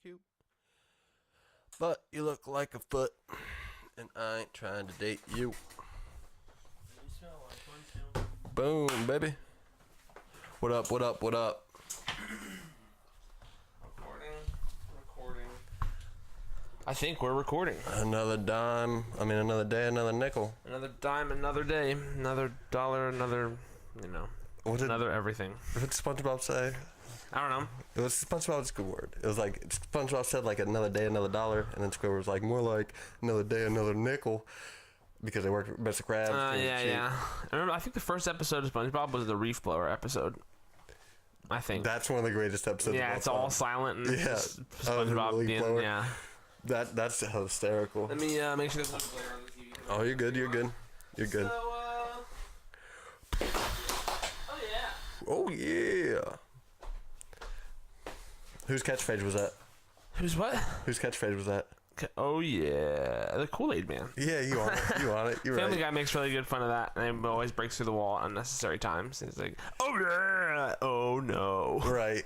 cute. But you look like a foot, and I ain't trying to date you. You smell like one too. Boom, baby. What up, what up, what up? Recording. I think we're recording. Another dime. Another day, another nickel. Another dime, another day. Another dollar, another, another everything. What did SpongeBob say? I don't know. It was SpongeBob's good word. It was like, SpongeBob said like another day, another dollar, and then Squidward was like more like another day, another nickel. Because they worked with Mr. Krabs. Yeah. I think the first episode of SpongeBob was the Reef Blower episode. I think. That's one of the greatest episodes. Yeah, it's all silent and just SpongeBob being, yeah. That's hysterical. Let me make sure there's no glare on the TV. Oh, you're good, you're good. You're good. So, oh yeah. Oh yeah. Whose catchphrase was that? Who's what? Whose catchphrase was that? Oh yeah, the Kool-Aid Man. Yeah, you on it. You on it. You're Family right. Guy makes really good fun of that, and he always breaks through the wall at unnecessary times. He's like, "Oh yeah, oh no." Right.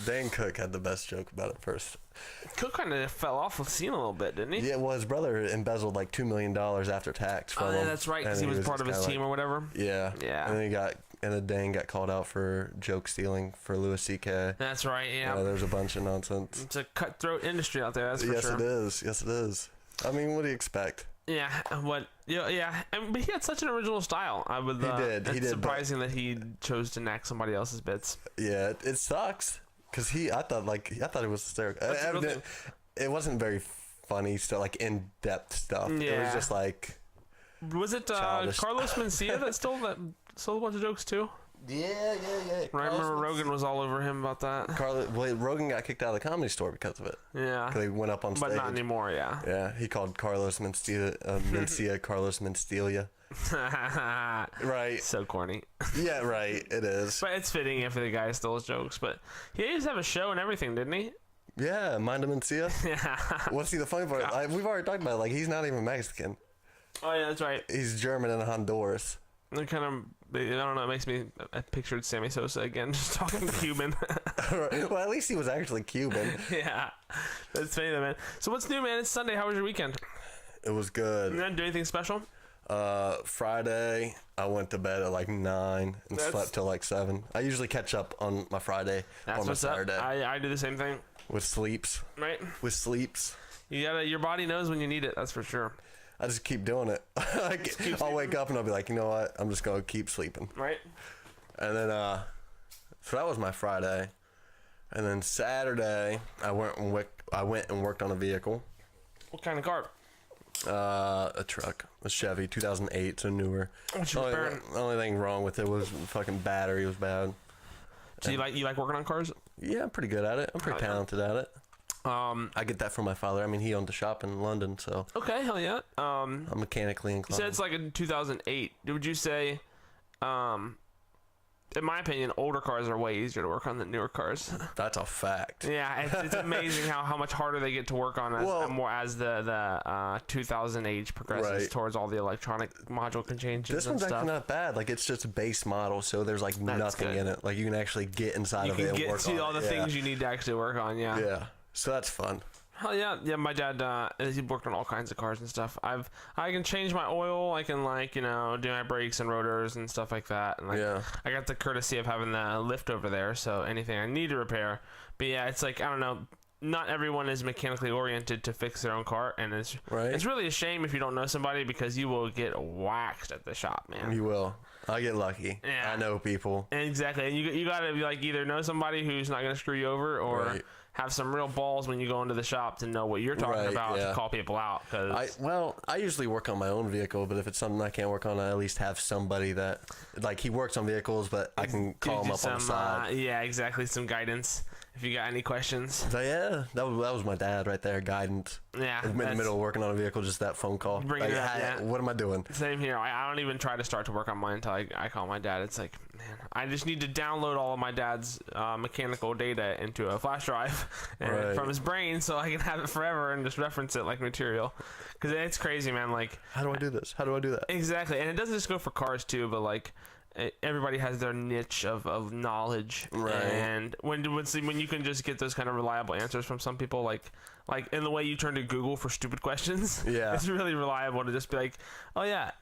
Dan Cook had the best joke about it first. Cook kind of fell off the scene a little bit, didn't he? Yeah, well, his brother embezzled like $2 million after tax from him. Yeah, that's right, because he was part of his team or whatever. Yeah. Yeah. And then Dan got called out for joke stealing for Louis C.K. That's right. Yeah. There's a bunch of nonsense. It's a cutthroat industry out there. That's for sure. Yes, it is. Yes, it is. I mean, what do you expect? Yeah. What? Yeah. But he had such an original style. He did. It's surprising that he chose to knack somebody else's bits. Yeah, it sucks. Cause I thought it was hysterical. It wasn't very funny stuff, like in-depth stuff. Yeah. It was just like. Was it Carlos Mencia that stole a bunch of jokes too? Yeah. I remember Rogan was all over him about that. Rogan got kicked out of the Comedy Store because of it. Yeah. Because he went up on stage. But not anymore. Yeah. Yeah, he called Carlos Mencia Carlos Mencia. Right. So corny. Yeah, right. It is. But it's fitting if the guy stole his jokes. But he used to have a show and everything, didn't he? Yeah, Mind him Mencia. Yeah. What's the funny part? We've already talked about it. Like, he's not even Mexican. Oh yeah, that's right. He's German and Honduras. It kind of, I don't know, it makes me, I pictured Sammy Sosa again, just talking Cuban. Well, at least he was actually Cuban. Yeah. That's funny though, man. So what's new, man? It's Sunday. How was your weekend? It was good. You didn't do anything special? Friday, I went to bed at like 9 and slept till like 7. I usually catch up on my Friday or my Saturday. I do the same thing. With sleeps. Right? With sleeps. Your body knows when you need it, that's for sure. I just keep doing it. I'll wake up and I'll be like, you know what? I'm just going to keep sleeping. Right. And then, so that was my Friday. And then Saturday, I went and worked on a vehicle. What kind of car? A truck. A Chevy, 2008, so newer. What's The your only thing wrong with it was fucking battery was bad. So you like working on cars? Yeah, I'm pretty good at it. I'm pretty talented at it. I get that from my father. I mean, he owned a shop in London, so. Okay, hell yeah. I'm mechanically inclined. You said it's like in 2008. Would you say, in my opinion, older cars are way easier to work on than newer cars? That's a fact. Yeah, it's amazing how much harder they get to work on as the 2000 age progresses towards all the electronic module changes. This one's actually not bad. Like, it's just a base model, so there's like nothing in it. Like, you can actually get inside of it and work on it. You can get to all the things you need to actually work on. Yeah. Yeah. So that's fun. Oh yeah. My dad he worked on all kinds of cars and stuff. I can change my oil. I can do my brakes and rotors and stuff like that. And I got the courtesy of having the lift over there, so anything I need to repair. But yeah, it's like, I don't know. Not everyone is mechanically oriented to fix their own car, and it's really a shame if you don't know somebody, because you will get waxed at the shop, man. You will. I get lucky. Yeah. I know people. Exactly, and you gotta be like, either know somebody who's not gonna screw you over, or have some real balls when you go into the shop to know what you're talking about to call people out. I usually work on my own vehicle, but if it's something I can't work on, I at least have somebody that, like, he works on vehicles, but I can call him up on the side. Yeah, exactly. Some guidance if you got any questions. So yeah, that was my dad right there, guidance. Yeah, in the middle of working on a vehicle, just that phone call. Bring it up, what am I doing? Same here. I don't even try to start to work on mine until I call my dad. It's like, man, I just need to download all of my dad's mechanical data into a flash drive from his brain, so I can have it forever and just reference it like material. Because it's crazy, man. Like, how do I do this? How do I do that? Exactly, and it doesn't just go for cars too, but like, everybody has their niche of knowledge, right? And when you can just get those kind of reliable answers from some people, like in the way you turn to Google for stupid questions, yeah, it's really reliable to just be like, oh yeah,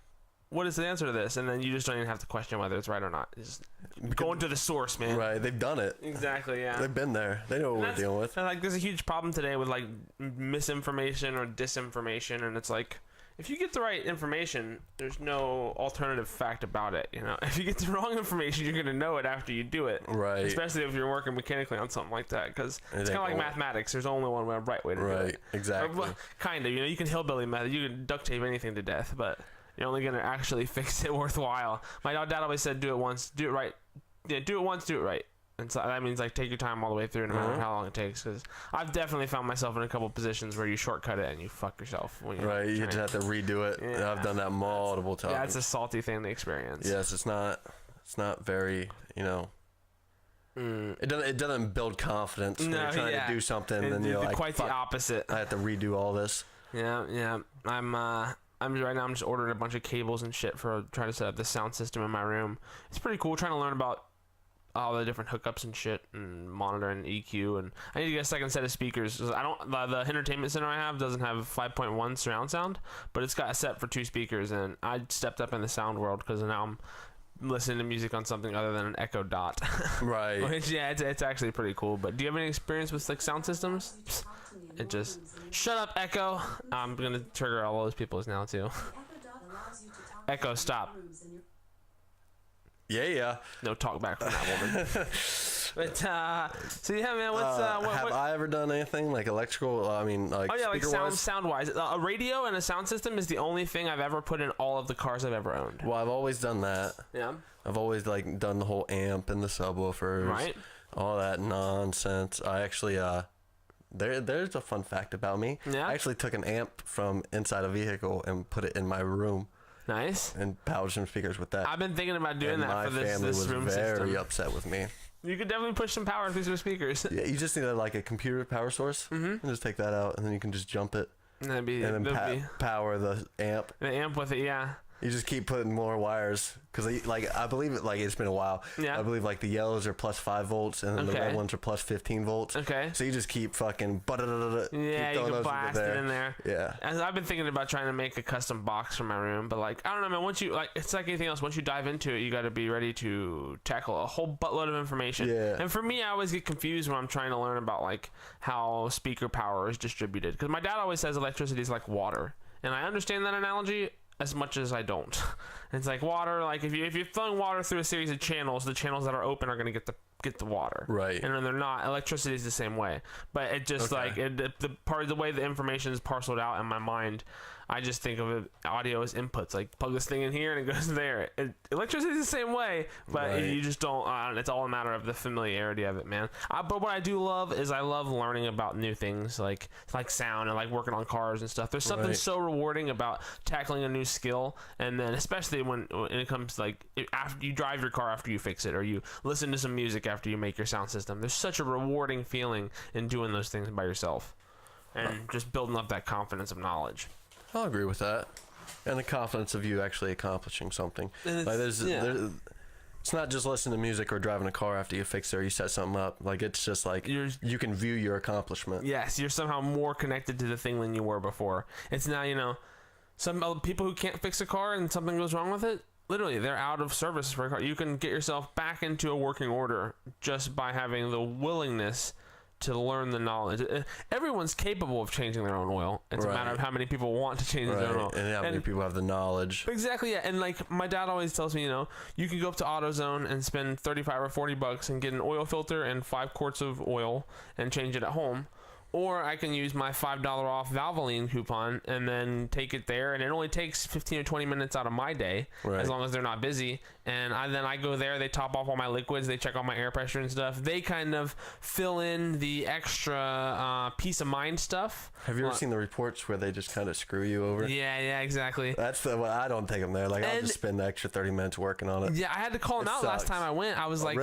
what is the answer to this? And then you just don't even have to question whether it's right or not. Just going to the source, man. Right, they've done it. Exactly, yeah. They've been there. They know what we're dealing with. And like, there's a huge problem today with like misinformation or disinformation, and it's like, if you get the right information, there's no alternative fact about it. You know, if you get the wrong information, you're gonna know it after you do it. Right. Especially if you're working mechanically on something like that, because it's kind of like mathematics. There's only one right way to do it. Right. Exactly. Kind of. You know, you can hillbilly method. You can duct tape anything to death, but you're only gonna actually fix it worthwhile. My dad always said, "Do it once, do it right. Yeah, do it once, do it right." And so that means like take your time all the way through, no matter how long it takes. Because I've definitely found myself in a couple positions where you shortcut it and you fuck yourself. When you're right, you just have to redo it. Yeah. I've done that multiple times. Yeah, it's a salty thing to experience. Yes, it's not very, you know. It doesn't build confidence when you're trying to do something, and then you're like, quite the opposite. I have to redo all this. Yeah. I'm right now. I'm just ordering a bunch of cables and shit for trying to set up the sound system in my room. It's pretty cool trying to learn about all the different hookups and shit, and monitor and EQ, and I need to get a second set of speakers. I don't. The entertainment center I have doesn't have 5.1 surround sound, but it's got a set for 2 speakers, and I stepped up in the sound world because now I'm listening to music on something other than an Echo Dot. Right. Which, yeah, it's actually pretty cool. But do you have any experience with like sound systems? It just shut up, Echo. I'm gonna trigger all those people's now too. Echo, stop. Yeah. No talk back from that woman. But so yeah, man. Have I ever done anything like electrical? I mean, like sound wise. A radio and a sound system is the only thing I've ever put in all of the cars I've ever owned. Well, I've always done that. Yeah. I've always like done the whole amp and the subwoofers, right? All that nonsense. I actually there's a fun fact about me. Yeah. I actually took an amp from inside a vehicle and put it in my room. Nice. And powered some speakers with that. I've been thinking about doing that for this room system. My family was very upset with me. You could definitely push some power through some speakers. Yeah, you just need like a computer power source, and just take that out, and then you can just jump it, and then power the amp. The amp with it, yeah. You just keep putting more wires, because like I believe it, like it's been a while. Yeah. I believe like the yellows are plus 5 volts, and then the red ones are plus 15 volts. Okay. So you just keep fucking yeah, you can blast it in there. Yeah. And I've been thinking about trying to make a custom box for my room, but like I don't know, man. Once you like, it's like anything else. Once you dive into it, you got to be ready to tackle a whole buttload of information. Yeah. And for me, I always get confused when I'm trying to learn about like how speaker power is distributed, because my dad always says electricity is like water, and I understand that analogy as much as I don't. It's like water. Like if you're flowing water through a series of channels, the channels that are open are going to get the water. Right. And when they're not, electricity is the same way. But it just like the way the information is parceled out in my mind, I just think of it, audio as inputs. Like plug this thing in here and it goes there. Electricity is the same way, but you just don't. It's all a matter of the familiarity of it, man. But what I do love is I love learning about new things, like sound and like working on cars and stuff. There's something so rewarding about tackling a new skill, and then especially when it comes like after you drive your car after you fix it, or you listen to some music after you make your sound system. There's such a rewarding feeling in doing those things by yourself, and just building up that confidence of knowledge. I'll agree with that, and the confidence of you actually accomplishing something. Like there's, it's not just listening to music or driving a car after you fix it or you set something up. Like it's just like you can view your accomplishment. Yes, you're somehow more connected to the thing than you were before. It's now, some people who can't fix a car and something goes wrong with it. Literally, they're out of service for a car. You can get yourself back into a working order just by having the willingness to learn the knowledge. Everyone's capable of changing their own oil. It's a matter of how many people want to change their own oil. And how many people have the knowledge. Exactly, yeah. And like my dad always tells me, you can go up to AutoZone and spend $35 or $40 and get an oil filter and 5 quarts of oil and change it at home. Or I can use my $5 off Valvoline coupon and then take it there, and it only takes 15 or 20 minutes out of my day, as long as they're not busy. And then I go there, they top off all my liquids, they check all my air pressure and stuff. They kind of fill in the extra peace of mind stuff. Have you ever seen the reports where they just kind of screw you over? Yeah, exactly. That's I don't take them there. Like I'll just spend the extra 30 minutes working on it. Yeah, I had to call him out last time I went. I was like,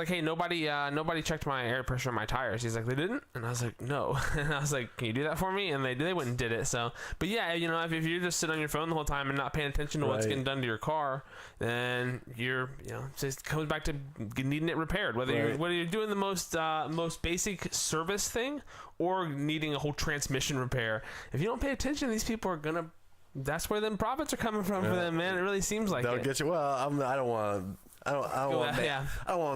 hey, nobody checked my air pressure on my tires. He's like, they didn't? And I was like, no. And I was like, can you do that for me? And they went and did it. So, but yeah, if you just sit on your phone the whole time and not paying attention to what's getting done to your car, then you're, it just comes back to needing it repaired. Whether you're doing the most basic service thing or needing a whole transmission repair. If you don't pay attention, these people are gonna. That's where them profits are coming from for them, man. It really seems like they'll get you. Well, I don't want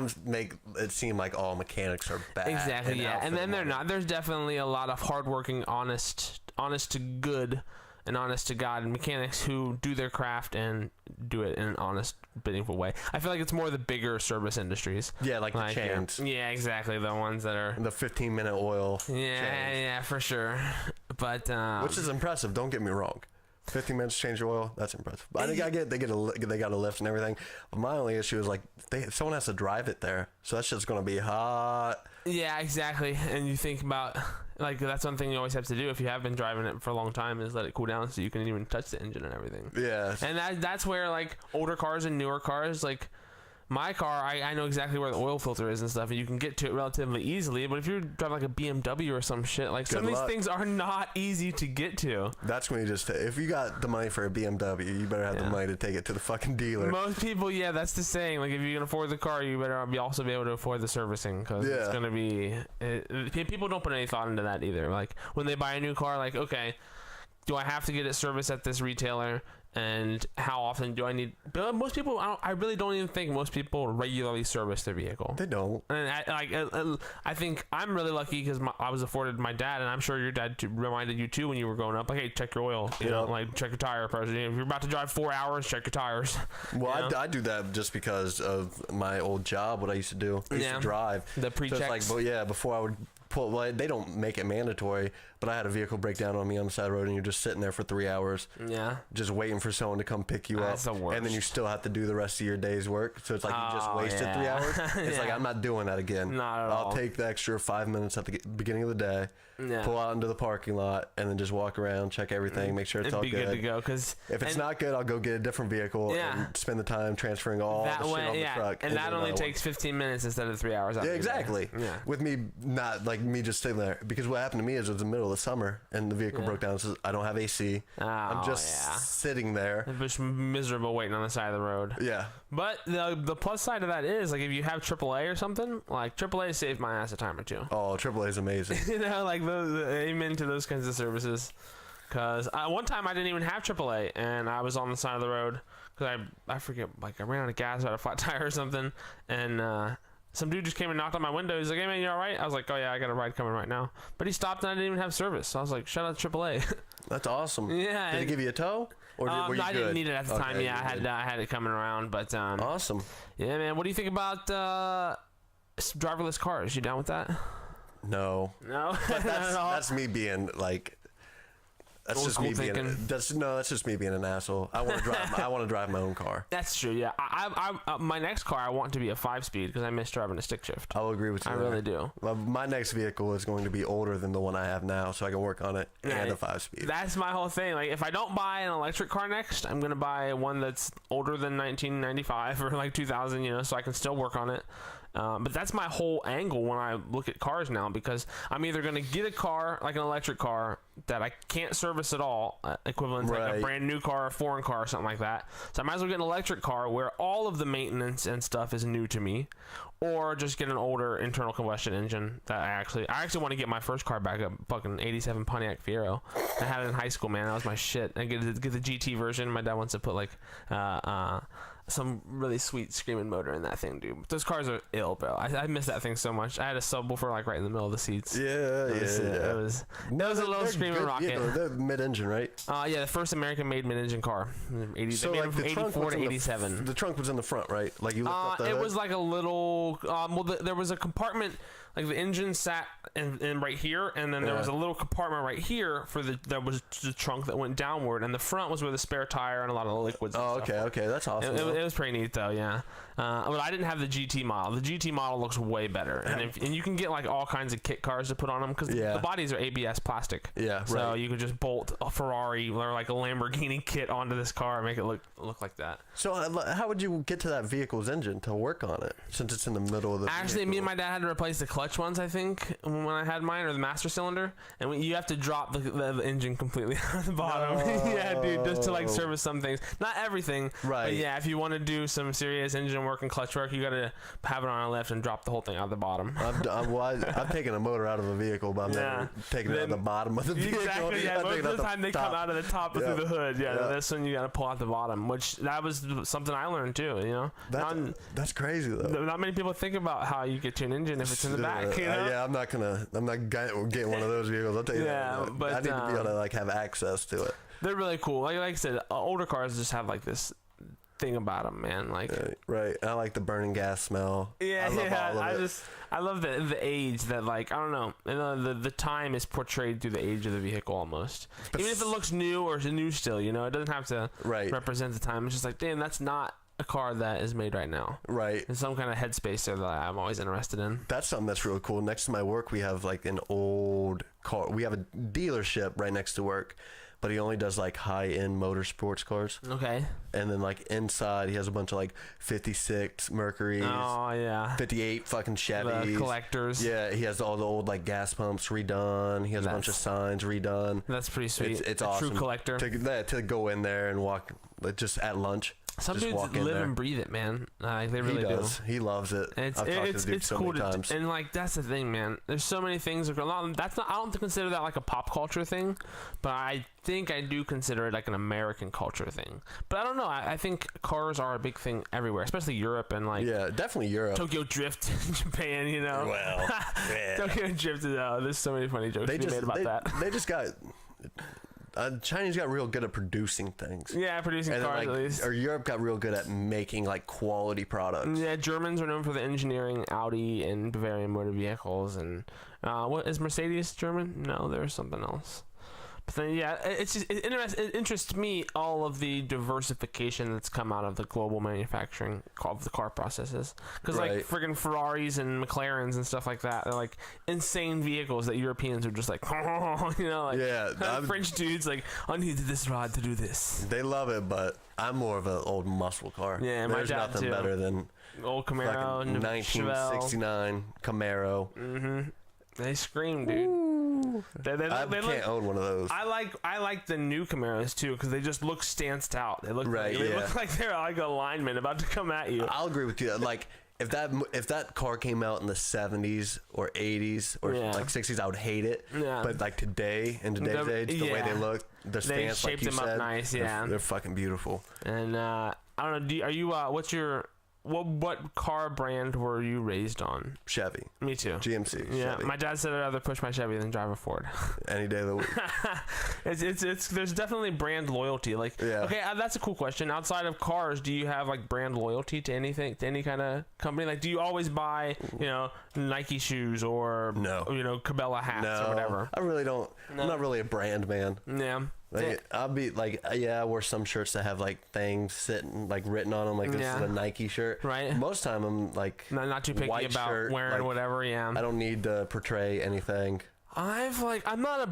to make it seem like all mechanics are bad. Exactly, yeah. And then they're not. There's definitely a lot of hardworking, honest to good, and honest to God mechanics who do their craft and do it in an honest, meaningful way. I feel like it's more the bigger service industries. Yeah, like the chains. Yeah, exactly. The ones that are the 15-minute oil. Yeah, for sure. But which is impressive. Don't get me wrong. 15 minutes to change your oil, that's impressive. But I get they got a lift and everything. But my only issue is like someone has to drive it there, so that's just gonna be hot. Yeah, exactly. And you think about like that's one thing you always have to do if you have been driving it for a long time is let it cool down so you can even touch the engine and everything. Yeah. And that's where like older cars and newer cars like. My car, I know exactly where the oil filter is and stuff, and you can get to it relatively easily. But if you're driving like a BMW or some shit, like some of these things are not easy to get to. That's when you just if you got the money for a BMW, you better have the money to take it to the fucking dealer. Most people, that's the saying. Like if you can afford the car, you better also be able to afford the servicing because it's gonna be. People don't put any thought into that either. Like when they buy a new car, like okay, do I have to get it serviced at this retailer? And how often do I need? But most people, I really don't even think most people regularly service their vehicle. They don't. And I think I'm really lucky because I was afforded my dad, and I'm sure your dad reminded you too when you were growing up. Like, hey, check your oil. You know, like check your tire pressure. If you're about to drive 4 hours, check your tires. Well, I do that just because of my old job. What I used to do, I used to drive the pre-checks. So it's like, before I would. Well, they don't make it mandatory, but I had a vehicle break down on me on the side of the road, and you're just sitting there for 3 hours, just waiting for someone to come pick you up, and then you still have to do the rest of your day's work. So it's like you just wasted 3 hours. It's like I'm not doing that again. Not at all. I'll take the extra 5 minutes at the beginning of the day, pull out into the parking lot, and then just walk around, check everything, make sure it's all good. It'd be good to go. Cause if it's not good, I'll go get a different vehicle and spend the time transferring all the shit on the truck. And that only takes 15 minutes instead of 3 hours. Yeah, exactly. With me not like me just sitting there, because what happened to me is it was the middle of the summer and the vehicle broke down. So I don't have AC. I'm just sitting there. It's just miserable waiting on the side of the road. Yeah. But the plus side of that is like if you have AAA or something, like AAA saved my ass a time or two. Oh, AAA is amazing. Like amen to those kinds of services. Because one time I didn't even have AAA and I was on the side of the road because I forget, like I ran out of gas, I had a flat tire or something, and some dude just came and knocked on my window. He's like, hey man, you alright? I was like, oh yeah, I got a ride coming right now. But he stopped and I didn't even have service. So I was like, shout out to AAA. That's awesome. Yeah. Did he give you a tow? Or were you I good? didn't need it at the time. Yeah, I had it coming around. But awesome. Yeah, man. What do you think about driverless cars? You down with that? No. No. That's me being like. That's just me being. That's just me being an asshole. I want to drive. I want to drive my own car. That's true. Yeah. I my next car I want to be a 5-speed because I miss driving a stick shift. I'll agree with you. I really do. My next vehicle is going to be older than the one I have now, so I can work on it and a 5-speed. That's my whole thing. Like if I don't buy an electric car next, I'm gonna buy one that's older than 1995 or like 2000. You know, so I can still work on it. But that's my whole angle when I look at cars now, because I'm either going to get a car, like an electric car, that I can't service at all, equivalent to like a brand new car, a foreign car, or something like that. So I might as well get an electric car where all of the maintenance and stuff is new to me, or just get an older internal combustion engine that I actually want to get my first car back, a fucking 87 Pontiac Fiero. I had it in high school, man. That was my shit. I get the GT version. My dad wants to put like some really sweet screaming motor in that thing, dude. Those cars are ill, bro. I miss that thing so much. I had a subwoofer like right in the middle of the seats. It was a little screaming rocket. Yeah, they're mid-engine, right? Yeah, the first American-made mid-engine car. So like from 84 to 87. The trunk was in the front, right? Like you looked up the hood? It was like a little. There was a compartment. Like the engine sat in right here, and then there was a little compartment right here there was the trunk that went downward, and the front was where the spare tire and a lot of the liquids. Okay, that's awesome. It was pretty neat though, yeah. But I didn't have the GT model. The GT model looks way better, and you can get like all kinds of kit cars to put on them because the bodies are ABS plastic. Yeah, so you could just bolt a Ferrari or like a Lamborghini kit onto this car and make it look like that. So how would you get to that vehicle's engine to work on it since it's in the middle of the? Actually, me and my dad had to replace the clutch clutch ones, I think, when I had mine, or the master cylinder, and you have to drop the engine completely on the bottom. No. Yeah, dude, just to like service some things, not everything. Right. But yeah, if you want to do some serious engine work and clutch work, you gotta have it on a lift and drop the whole thing out the bottom. I've taken a motor out of a vehicle, but I'm never taking it out of the bottom of the vehicle. Exactly. Yeah. Most of the time they come out of the top through the hood. Yeah. This one you gotta pull out the bottom, which that was something I learned too. You know. That's crazy though. Not many people think about how you get to an engine if it's in the back. You know? Yeah, I'm not getting one of those vehicles. I'll tell you that. But I need to be able to like have access to it. They're really cool. Like I said, older cars just have like this thing about them, man. Like right. I like the burning gas smell. Yeah, I love the age that, like, I don't know, the time is portrayed through the age of the vehicle almost. Even if it looks new or new still, you know, it doesn't have to represent the time. It's just like, damn, that's not a car that is made right now. Right. There's some kind of headspace there that I'm always interested in. That's something that's really cool. Next to my work, we have like an old car. We have a dealership right next to work, but he only does like high-end motorsports cars. Okay. And then like inside, he has a bunch of like 56 Mercurys. Oh yeah. 58 fucking Chevys. The collectors. Yeah, he has all the old like gas pumps redone. He has a bunch of signs redone. That's pretty sweet. It's awesome. True collector. To go in there and walk just at lunch. Some dudes live and breathe it, man. They really do. He loves it. I've talked to the dude so many times. And like that's the thing, man. There's so many things. I don't consider that like a pop culture thing, but I think I do consider it like an American culture thing. But I don't know. I think cars are a big thing everywhere, especially Europe and like definitely Europe. Tokyo Drift in Japan, you know. Well, yeah. Tokyo Drift. There's so many funny jokes made about that. They just got. Chinese got real good at producing things. Yeah, producing cars like, at least. Or Europe got real good at making like quality products. Yeah, Germans are known for the engineering Audi and Bavarian motor vehicles. And what is Mercedes German? No, there's something else. But then, yeah, it interests me all of the diversification that's come out of the global manufacturing of the car processes. Because like friggin' Ferraris and McLarens and stuff like that, they're like insane vehicles that Europeans are just like, you know, like French dudes like, I needed this rod to do this. They love it, but I'm more of an old muscle car. Yeah, there's my dad nothing too. better than old Camaro, 1969 Camaro. Mm-hmm. They scream, dude. I can't own one of those. I like the new Camaros too because they just look stanced out. They look look like they're like a lineman about to come at you. I'll agree with you. Like if that car came out in the 70s or 80s or like 60s, I would hate it. Yeah. But like today, in today's age, the way they look, the stance, like you said, up nice. Yeah, they're fucking beautiful. And I don't know. Are you? What's your? What car brand were you raised on? Chevy. Me too. GMC. Yeah, Chevy. My dad said I'd rather push my Chevy than drive a Ford. Any day of the week. It's there's definitely brand loyalty. Like, okay, that's a cool question. Outside of cars, do you have like brand loyalty to anything, to any kind of company? Like, do you always buy, you know, Nike shoes or you know, Cabela hats or whatever? I really don't. No. I'm not really a brand man. Yeah. Like, I'll be like, I wear some shirts that have like things sitting like written on them, like this is a Nike shirt. Right. Most time I'm like not too picky about shirt, wearing like, whatever. Yeah. I don't need to portray anything. I'm not a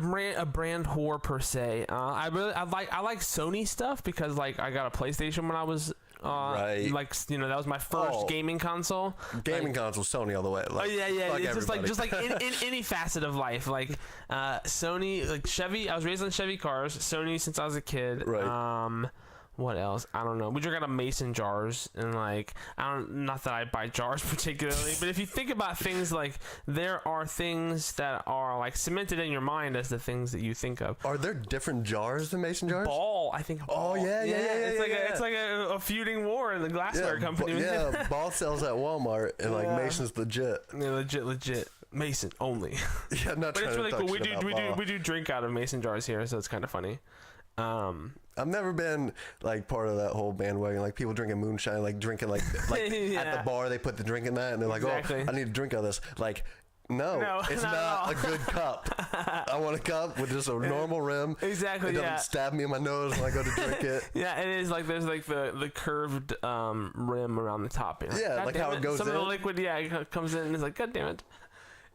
brand whore per se. I like Sony stuff because like I got a PlayStation when I was like, you know, that was my first gaming console. Gaming console, Sony all the way. Like, it's just like in any facet of life. Like Sony, like Chevy. I was raised on Chevy cars. Sony since I was a kid. Right. What else? I don't know. We drink out of mason jars, and like not that I buy jars particularly, but if you think about things, like there are things that are like cemented in your mind as the things that you think of. Are there different jars than mason jars? Ball, I think. Ball. Oh yeah. It's like a feuding war in the glassware company. Yeah, Ball sells at Walmart, and like Mason's legit. Yeah, legit. Mason only. Yeah, I'm not. But it's really cool. We do drink out of mason jars here, so it's kind of funny. I've never been like part of that whole bandwagon, like people drinking moonshine, like drinking like at the bar they put the drink in that and they're like, oh, I need to drink all this. Like, no, it's not a good cup. I want a cup with just a normal rim. Exactly. It doesn't stab me in my nose when I go to drink it. Yeah, it is like there's like the curved rim around the top. Like, yeah, like how it goes in. Some of the liquid, it comes in and it's like, God damn it.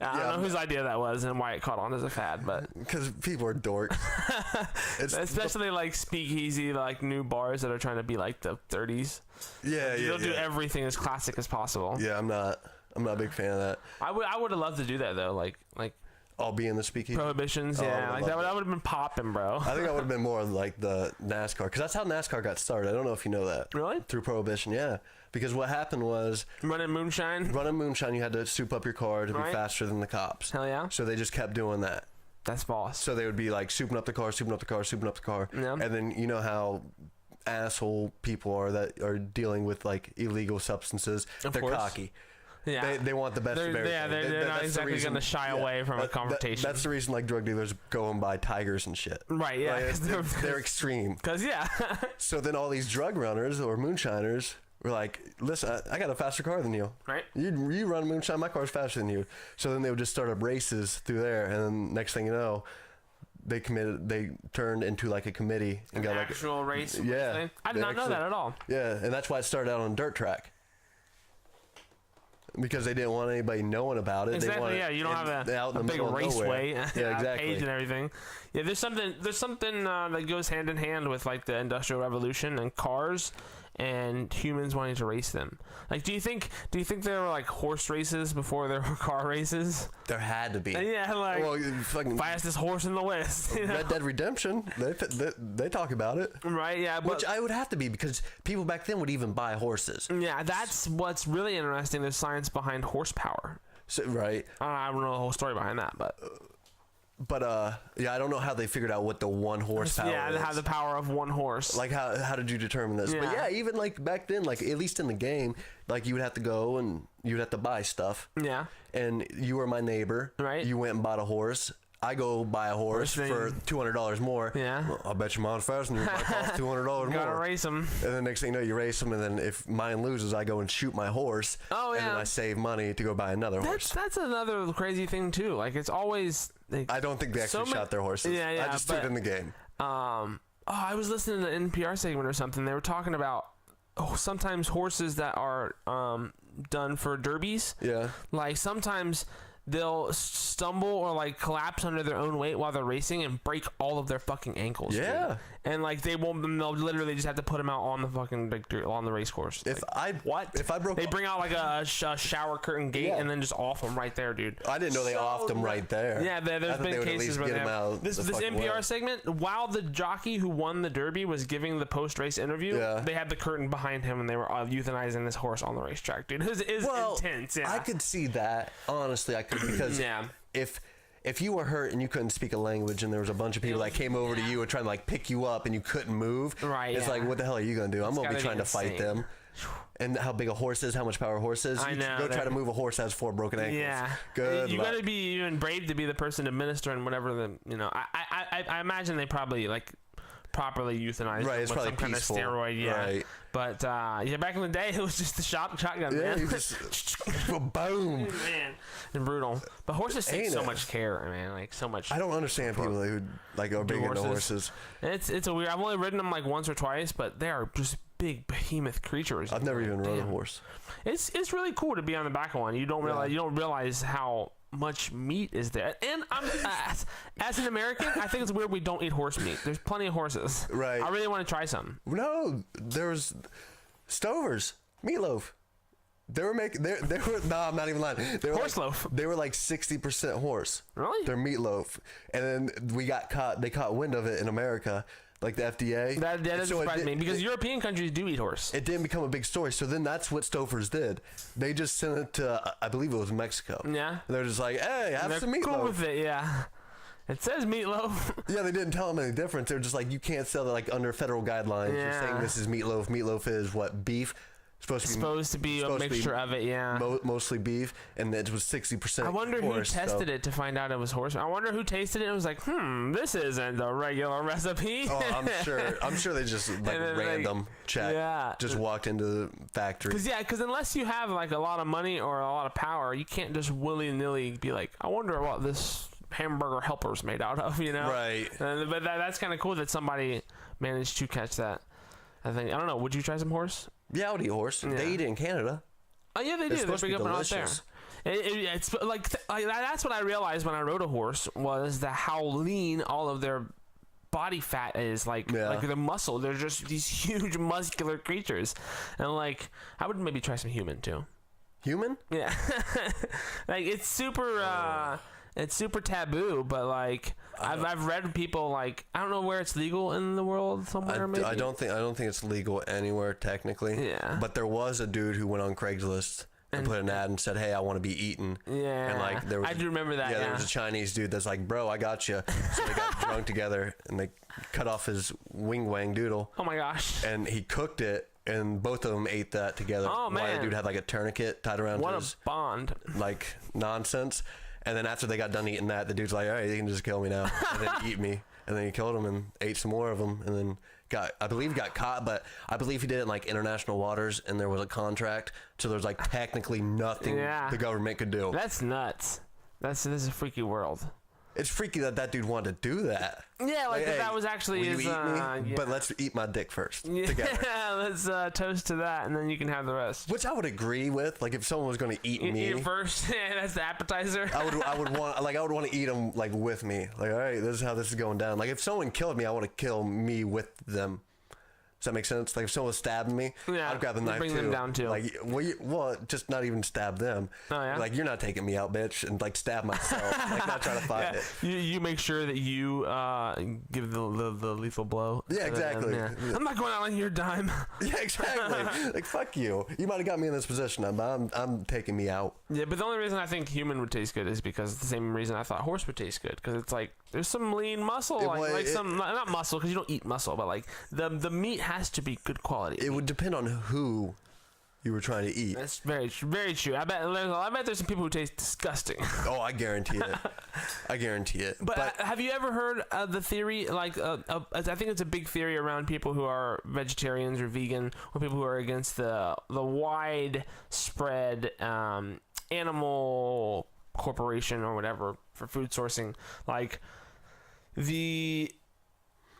I don't know whose idea that was and why it caught on as a fad, but because people are dorks. Especially like speakeasy, like new bars that are trying to be like the 30s. Yeah, They'll do everything as classic as possible. Yeah, I'm not I'm not a big fan of that. I would have loved to do that though. Like I'll be in the speakeasy. Prohibitions, yeah. Like that would have been popping, bro. I think I would have been more like the NASCAR, because that's how NASCAR got started. I don't know if you know that. Really? Through Prohibition, yeah. Because what happened was running moonshine, you had to soup up your car to be faster than the cops. Hell yeah. So they just kept doing that. That's boss. So they would be like souping up the car, yeah. And then you know how asshole people are that are dealing with like illegal substances. They're cocky. Yeah, they want the best of everything. Yeah, they're not exactly going to shy away from a confrontation. That's the reason like drug dealers go and buy tigers and shit. Right, yeah. Like, they're extreme. Because, yeah. So then all these drug runners or moonshiners were like, listen, I got a faster car than you. Right. You run moonshine, my car's faster than you. So then they would just start up races through there, and then next thing you know, they turned into like a committee and got like actual race. Yeah. I did not know that at all. Yeah, and that's why it started out on a dirt track. Because they didn't want anybody knowing about it. Exactly. They wanted you don't have a big raceway, yeah, exactly. page and everything. Yeah, there's something that goes hand in hand with like the Industrial Revolution and cars and humans wanting to race them. Like, do you think there were like horse races before there were car races? There had to be. Yeah, like fucking fastest horse in the West. You know? Red Dead Redemption. They talk about it. Right. Yeah. Which I would have to be, because people back then would even buy horses. Yeah, that's what's really interesting. The science behind horsepower. So, right. I don't know the whole story behind that, but. Yeah, I don't know how they figured out what the one horsepower is. Yeah, have the power of one horse. Like, how did you determine this? Yeah. But yeah, even like back then, like at least in the game, like you would have to go and you would have to buy stuff. Yeah. And you were my neighbor. Right. You went and bought a horse. I go buy a horse for $200 more. Yeah. Well, I bet you mine's faster than yours. Might cost $200 more. Gotta race him. And then next thing you know, you race them, and then if mine loses, I go and shoot my horse. Oh, yeah. And then I save money to go buy another horse. That's another crazy thing too. Like, it's always. Like, I don't think they actually shot their horses. Yeah. I just threw it in the game. I was listening to an NPR segment or something. They were talking about sometimes horses that are done for derbies. Yeah. Like sometimes they'll stumble or like collapse under their own weight while they're racing and break all of their fucking ankles. Yeah. Dude. And like they'll literally just have to put them out on the fucking on the race course. If I broke, they bring out like a shower curtain gate and then just off them right there, dude. I didn't know they offed them right there. Yeah, there's been cases where this NPR segment, while the jockey who won the Derby was giving the post race interview, they had the curtain behind him and they were euthanizing this horse on the racetrack, dude. It was intense. Yeah. I could see that. Honestly, I could, because if you were hurt and you couldn't speak a language and there was a bunch of people that came over to you and trying to like pick you up and you couldn't move, it's like, what the hell are you gonna do? I'm gonna be trying to fight them. And how big a horse is, how much power a horse is. I know. Go try to move a horse that has 4 broken ankles. Yeah. Good You luck. gotta be even brave to be the person administering whatever I imagine they probably like properly euthanized them it's with probably some kind of peaceful. steroid. Yeah. Right. But back in the day, it was just the shotgun. Man. You just boom. Man, and brutal. But horses take so much care, man. Like so much. I don't understand people who like are big into horses. It's a weird. I've only ridden them like once or twice, but they are just big behemoth creatures. I've never even rode a horse. It's really cool to be on the back of one. You don't realize how much meat is there. And I'm as an American, I think it's weird we don't eat horse meat. There's plenty of horses. Right. I really want to try some. No, there was Stovers meatloaf. They were making. They were. No, I'm not even lying. They were horse loaf. They were like 60% horse. Really? Their meatloaf, and then we got caught. They caught wind of it in America. Like the FDA. That doesn't surprise me, because European countries do eat horse. It didn't become a big story. So then that's what Stouffer's did. They just sent it to, I believe it was Mexico. Yeah. And they're just like, hey, have some meatloaf. Cool with it, yeah. It says meatloaf. Yeah, they didn't tell them any difference. They're just like, you can't sell it like under federal guidelines. Yeah. You're saying this is meatloaf. Meatloaf is what? Beef? Supposed to be a mixture of it, yeah. Mostly beef, and it was 60%. I wonder who tested it to find out it was horse. I wonder who tasted it and was like, this isn't a regular recipe. Oh, I'm sure they just like random check. Yeah. Just walked into the factory. Because unless you have like a lot of money or a lot of power, you can't just willy-nilly be like, I wonder what this hamburger helper's made out of, you know? Right. But that's kind of cool that somebody managed to catch that. I don't know. Would you try some horse? Yeah, I would eat horse. Yeah. They eat it in Canada. Oh yeah, they do. They bring up out there. It's like that's what I realized when I rode a horse, was how lean all of their body fat is. Like their muscle. They're just these huge muscular creatures, and like I would maybe try some human too. Human? Yeah. Like it's super taboo, but like I've read people like I don't know where it's legal in the world somewhere. Maybe I don't think it's legal anywhere technically. Yeah. But there was a dude who went on Craigslist and put an ad and said, "Hey, I want to be eaten." Yeah. And like there was, I do remember that. Yeah, Yeah. there was a Chinese dude that's like, "Bro, I got you." So they got drunk together and they cut off his wing wang doodle. Oh my gosh. And he cooked it. And both of them ate that together. Oh man! While the dude had like a tourniquet tied around what his a bond! Like nonsense. And then after they got done eating that, the dude's like, "All right, you can just kill me now," and then eat me. And then he killed him and ate some more of them. And then I believe got caught, but I believe he did it in like international waters, and there was a contract, so there's like technically nothing the government could do. That's nuts. This is a freaky world. It's freaky that dude wanted to do that. Yeah, like hey, that was actually his. Yeah. But let's eat my dick first. Yeah, together. Let's toast to that, and then you can have the rest. Which I would agree with. Like if someone was going to eat me, eat first. Yeah, that's the appetizer. I would want to eat them like with me. Like, all right, this is how this is going down. Like if someone killed me, I want to kill me with them. Does that make sense? Like if someone was stabbing me, I'd grab the knife bring too. them down too. Like, well, just not even stab them. Oh yeah. Like you're not taking me out, bitch, and like stab myself. Like not trying to fight it. You make sure that you give the lethal blow. Yeah, exactly. I'm not going out on your dime. Yeah, exactly. Like fuck you. You might have got me in this position, but I'm taking me out. Yeah, but the only reason I think human would taste good is because it's the same reason I thought horse would taste good, because it's like there's some lean muscle, not muscle because you don't eat muscle, but like the meat has to be good quality. It would depend on who you were trying to eat. That's very true. I bet there's some people who taste disgusting. Oh, I guarantee it. I guarantee it. But have you ever heard the theory? Like, I think it's a big theory around people who are vegetarians or vegan, or people who are against the widespread animal corporation or whatever for food sourcing, like the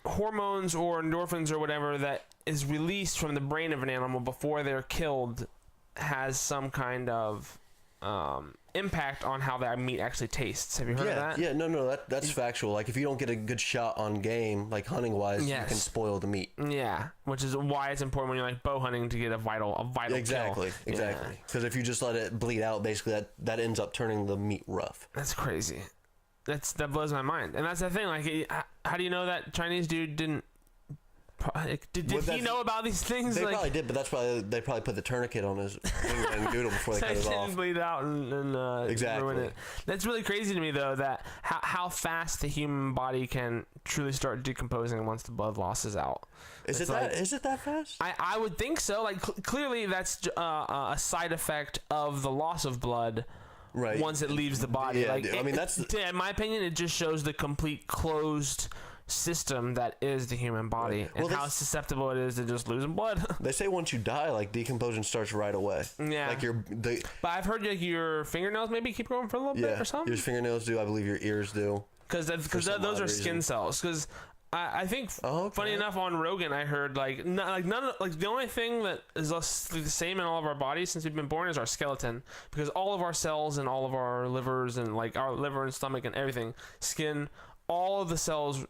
hormones or endorphins or whatever that is released from the brain of an animal before they're killed has some kind of impact on how that meat actually tastes. Have you heard of that? Yeah, no, that's factual. Like if you don't get a good shot on game, like hunting wise, you can spoil the meat. Yeah, which is why it's important when you're like bow hunting to get a vital exactly, kill. Exactly. Because if you just let it bleed out, basically that ends up turning the meat rough. That's crazy. That blows my mind. And that's the thing. Like, how do you know that Chinese dude didn't? Did he know about these things? They probably did, but that's why they probably put the tourniquet on his wing and doodle before they cut it off. Bleed out and exactly. Ruin it. That's really crazy to me, though, that how fast the human body can truly start decomposing once the blood loss is out. Is it that fast? I would think so. Like clearly, that's a side effect of the loss of blood. Right. Once it leaves the body. Yeah, like, I mean, in my opinion, it just shows the complete closed system that is the human body, and how susceptible it is to just losing blood. They say once you die, like decomposition starts right away. Yeah. Like but I've heard like your fingernails maybe keep growing for a little bit or something. Your fingernails do. I believe your ears do. Because those are skin cells. Because I think funny enough on Rogan I heard none of the only thing that is the same in all of our bodies since we've been born is our skeleton, because all of our cells and all of our livers and like our liver and stomach and everything, skin, all of the cells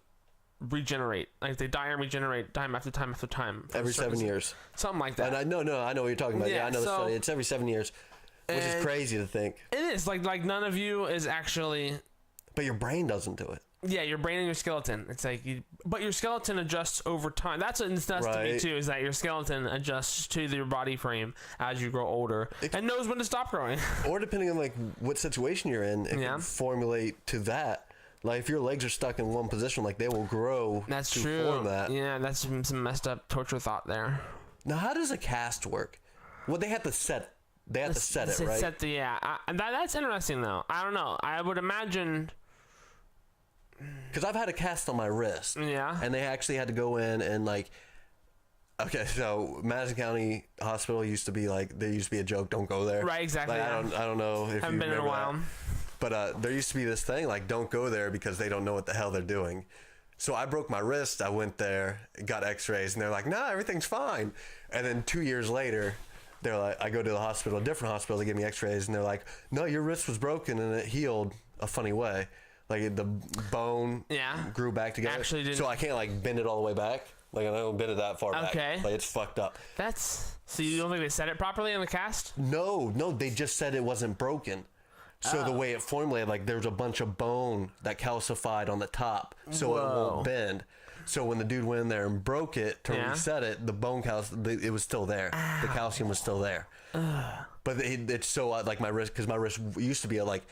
regenerate. Like they die and regenerate time after time after time. Every 7 years. Something like that. And I know what you're talking about. Yeah, I know the study. It's every 7 years, which is crazy to think. It is like none of you is actually. But your brain doesn't do it. Yeah, your brain and your skeleton. It's like, but your skeleton adjusts over time. That's what it's nuts to me too. Is that your skeleton adjusts to your body frame as you grow older and knows when to stop growing. Or depending on like what situation you're in, it can formulate to that. Like if your legs are stuck in one position, like they will grow. That's to true. Form that. Yeah, that's some messed up torture thought there. Now, how does a cast work? Well, they have to set. They have to set it, right? Set the that's interesting though. I don't know. I would imagine. Because I've had a cast on my wrist. Yeah. And they actually had to go in and like. Okay, so Madison County Hospital used to be like there used to be a joke. Don't go there. Right. Exactly. Like, I don't know if haven't been in a while. That. But there used to be this thing like don't go there because they don't know what the hell they're doing. So I broke my wrist. I went there, got X-rays, and they're like, "Nah, everything's fine." And then 2 years later, they're like, I go to the hospital, a different hospital. They give me X-rays, and they're like, "No, your wrist was broken and it healed a funny way." Like the bone grew back together. Actually didn't. So I can't like bend it all the way back. Like I don't bend it that far back. Okay. Like it's fucked up. So you don't think they set it properly in the cast? No, they just said it wasn't broken. So the way it formulated, like there's a bunch of bone that calcified on the top, so it won't bend. So when the dude went in there and broke it to reset it, the bone it was still there. The calcium was still there. But it's so like my wrist, because my wrist used to be like,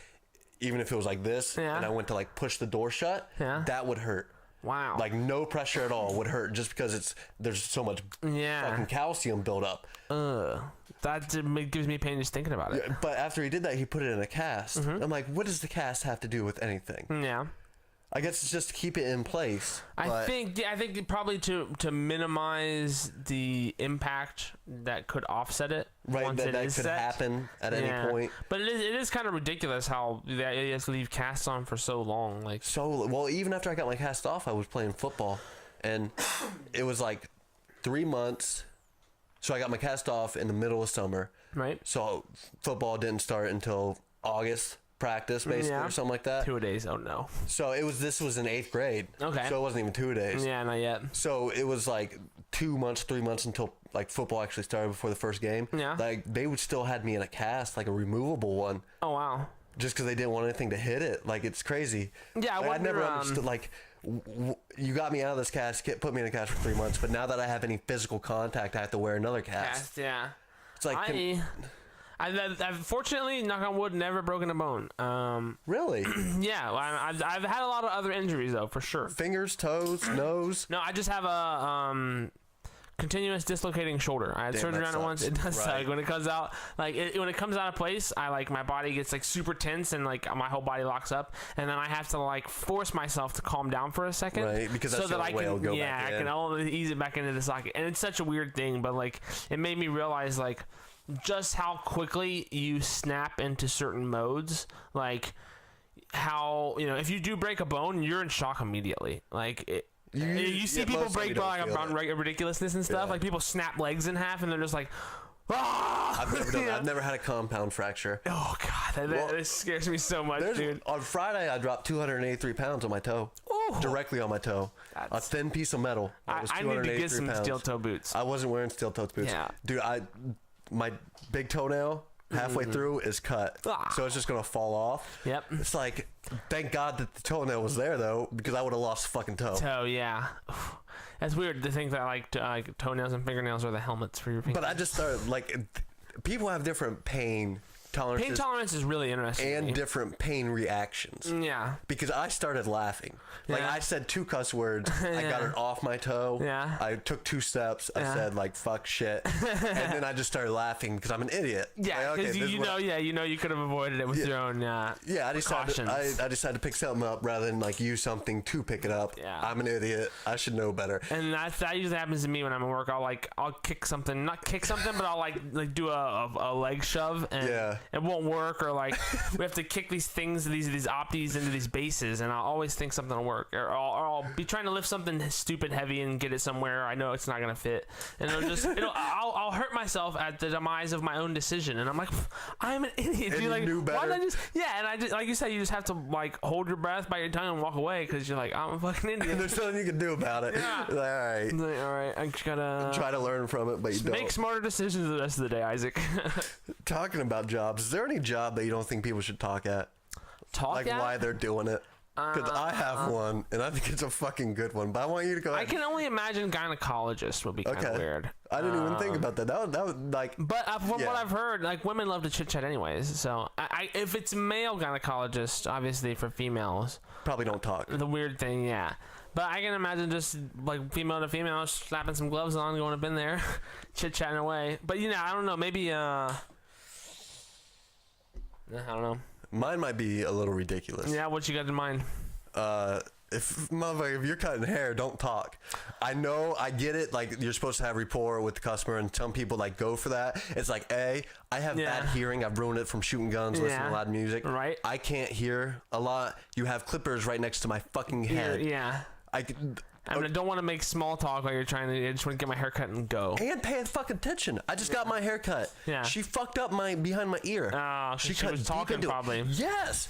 even if it was like this, and I went to like push the door shut, that would hurt. Wow. Like no pressure at all would hurt, just because there's so much fucking calcium built up. That gives me pain just thinking about it. Yeah, but after he did that, he put it in a cast. I'm like, what does the cast have to do with anything? Yeah. I guess it's just to keep it in place. I think probably to minimize the impact that could offset it. Right, once that could happen at any point. But it is kind of ridiculous how you have to leave casts on for so long. Like well, even after I got my cast off, I was playing football, and it was like 3 months. So I got my cast off in the middle of summer. Right. So football didn't start until August. Practice basically or something like that. 2 days. Oh no. So this was in 8th grade. Okay. So it wasn't even 2 days. Yeah, not yet. So it was like 2 months, 3 months until like football actually started before the first game. Yeah. Like they would still had me in a cast, like a removable one. Oh wow. Just because they didn't want anything to hit it. Like it's crazy. Yeah, I never understood like. You got me out of this cast, put me in a cast for 3 months, but now that I have any physical contact, I have to wear another cast. Yeah. It's like I've fortunately, knock on wood, never broken a bone. Really? Yeah, I've had a lot of other injuries though, for sure. Fingers, toes, nose. No, I just have a continuous dislocating shoulder. I had surgery on it once. It does suck when it comes out. Like when it comes out of place, my body gets like super tense and like my whole body locks up, and then I have to like force myself to calm down for a second, right? Because that's so that I can go back in. I can only ease it back into the socket, and it's such a weird thing, but like it made me realize like just how quickly you snap into certain modes, like how if you do break a bone, you're in shock immediately. Like you see people break bone on ridiculousness and stuff. Like people snap legs in half and they're just like, ah! I've never done that. I've never had a compound fracture. Oh god, that scares me so much, dude. On Friday, I dropped 283 pounds on my toe. Ooh. Directly on my toe. A thin piece of metal. I need to get some steel toe boots. I wasn't wearing steel toe boots. Yeah. Dude, my big toenail halfway through is cut, so it's just gonna fall off. Yep. It's like, thank God that the toenail was there though, because I would have lost a fucking toe. Yeah. That's weird to think that like toenails and fingernails are the helmets for your fingers. But I just started like, people have different pain tolerances. Pain tolerance is really interesting. And different pain reactions. Yeah. Because I started laughing. Like I said 2 cuss words. I got it off my toe. Yeah. I took 2 steps. I said like fuck shit. And then I just started laughing because I'm an idiot. Yeah. Because like, you could have avoided it with your own I decided to pick something up rather than like use something to pick it up. Yeah. I'm an idiot. I should know better. And that usually happens to me when I'm at work. I'll kick something, not kick something, but I'll like do a leg shove and it won't work, or like we have to kick these things, these opties into these bases, and I'll always think something will work, or I'll be trying to lift something stupid heavy and get it somewhere I know it's not gonna fit, and I'll hurt myself at the demise of my own decision, and I'm like, I'm an idiot. And you like, knew better. Why did I just and I just, like you said, you just have to like hold your breath, bite your tongue, and walk away because you're like, I'm a fucking idiot. There's nothing you can do about it. Yeah. Like, all right, I just gotta try to learn from it, but you don't. Make smarter decisions the rest of the day, Isaac. Talking about jobs, is there any job that you don't think people should talk at? Like why they're doing it? Because I have one, and I think it's a fucking good one. But I want you to go ahead. I can only imagine gynecologist would be kind of weird. I didn't even think about that. That would like. But from what I've heard, like women love to chit chat anyways. So if it's male gynecologist, obviously for females, probably don't talk. The weird thing, yeah. But I can imagine just like female to female slapping some gloves on, going up in there, chit chatting away. But I don't know. Maybe I don't know. Mine might be a little ridiculous. Yeah, what you got in mind? If you're cutting hair, don't talk. I know, I get it. Like you're supposed to have rapport with the customer, and some people like go for that. It's like, I have bad hearing. I've ruined it from shooting guns, listening to loud music. Right. I can't hear a lot. You have clippers right next to my fucking head. Yeah. I don't want to make small talk while you're trying to. I just want to get my hair cut and go. And pay fucking attention. I just got my hair cut. Yeah. She fucked up behind my ear. Oh, she was talking probably. Yes.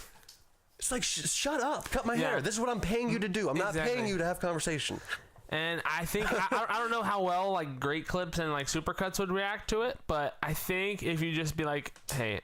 It's like, shut up, cut my hair. This is what I'm paying you to do. I'm not paying you to have conversation. And I think I don't know how well like Great Clips and like Supercuts would react to it, but I think if you just be like, hey,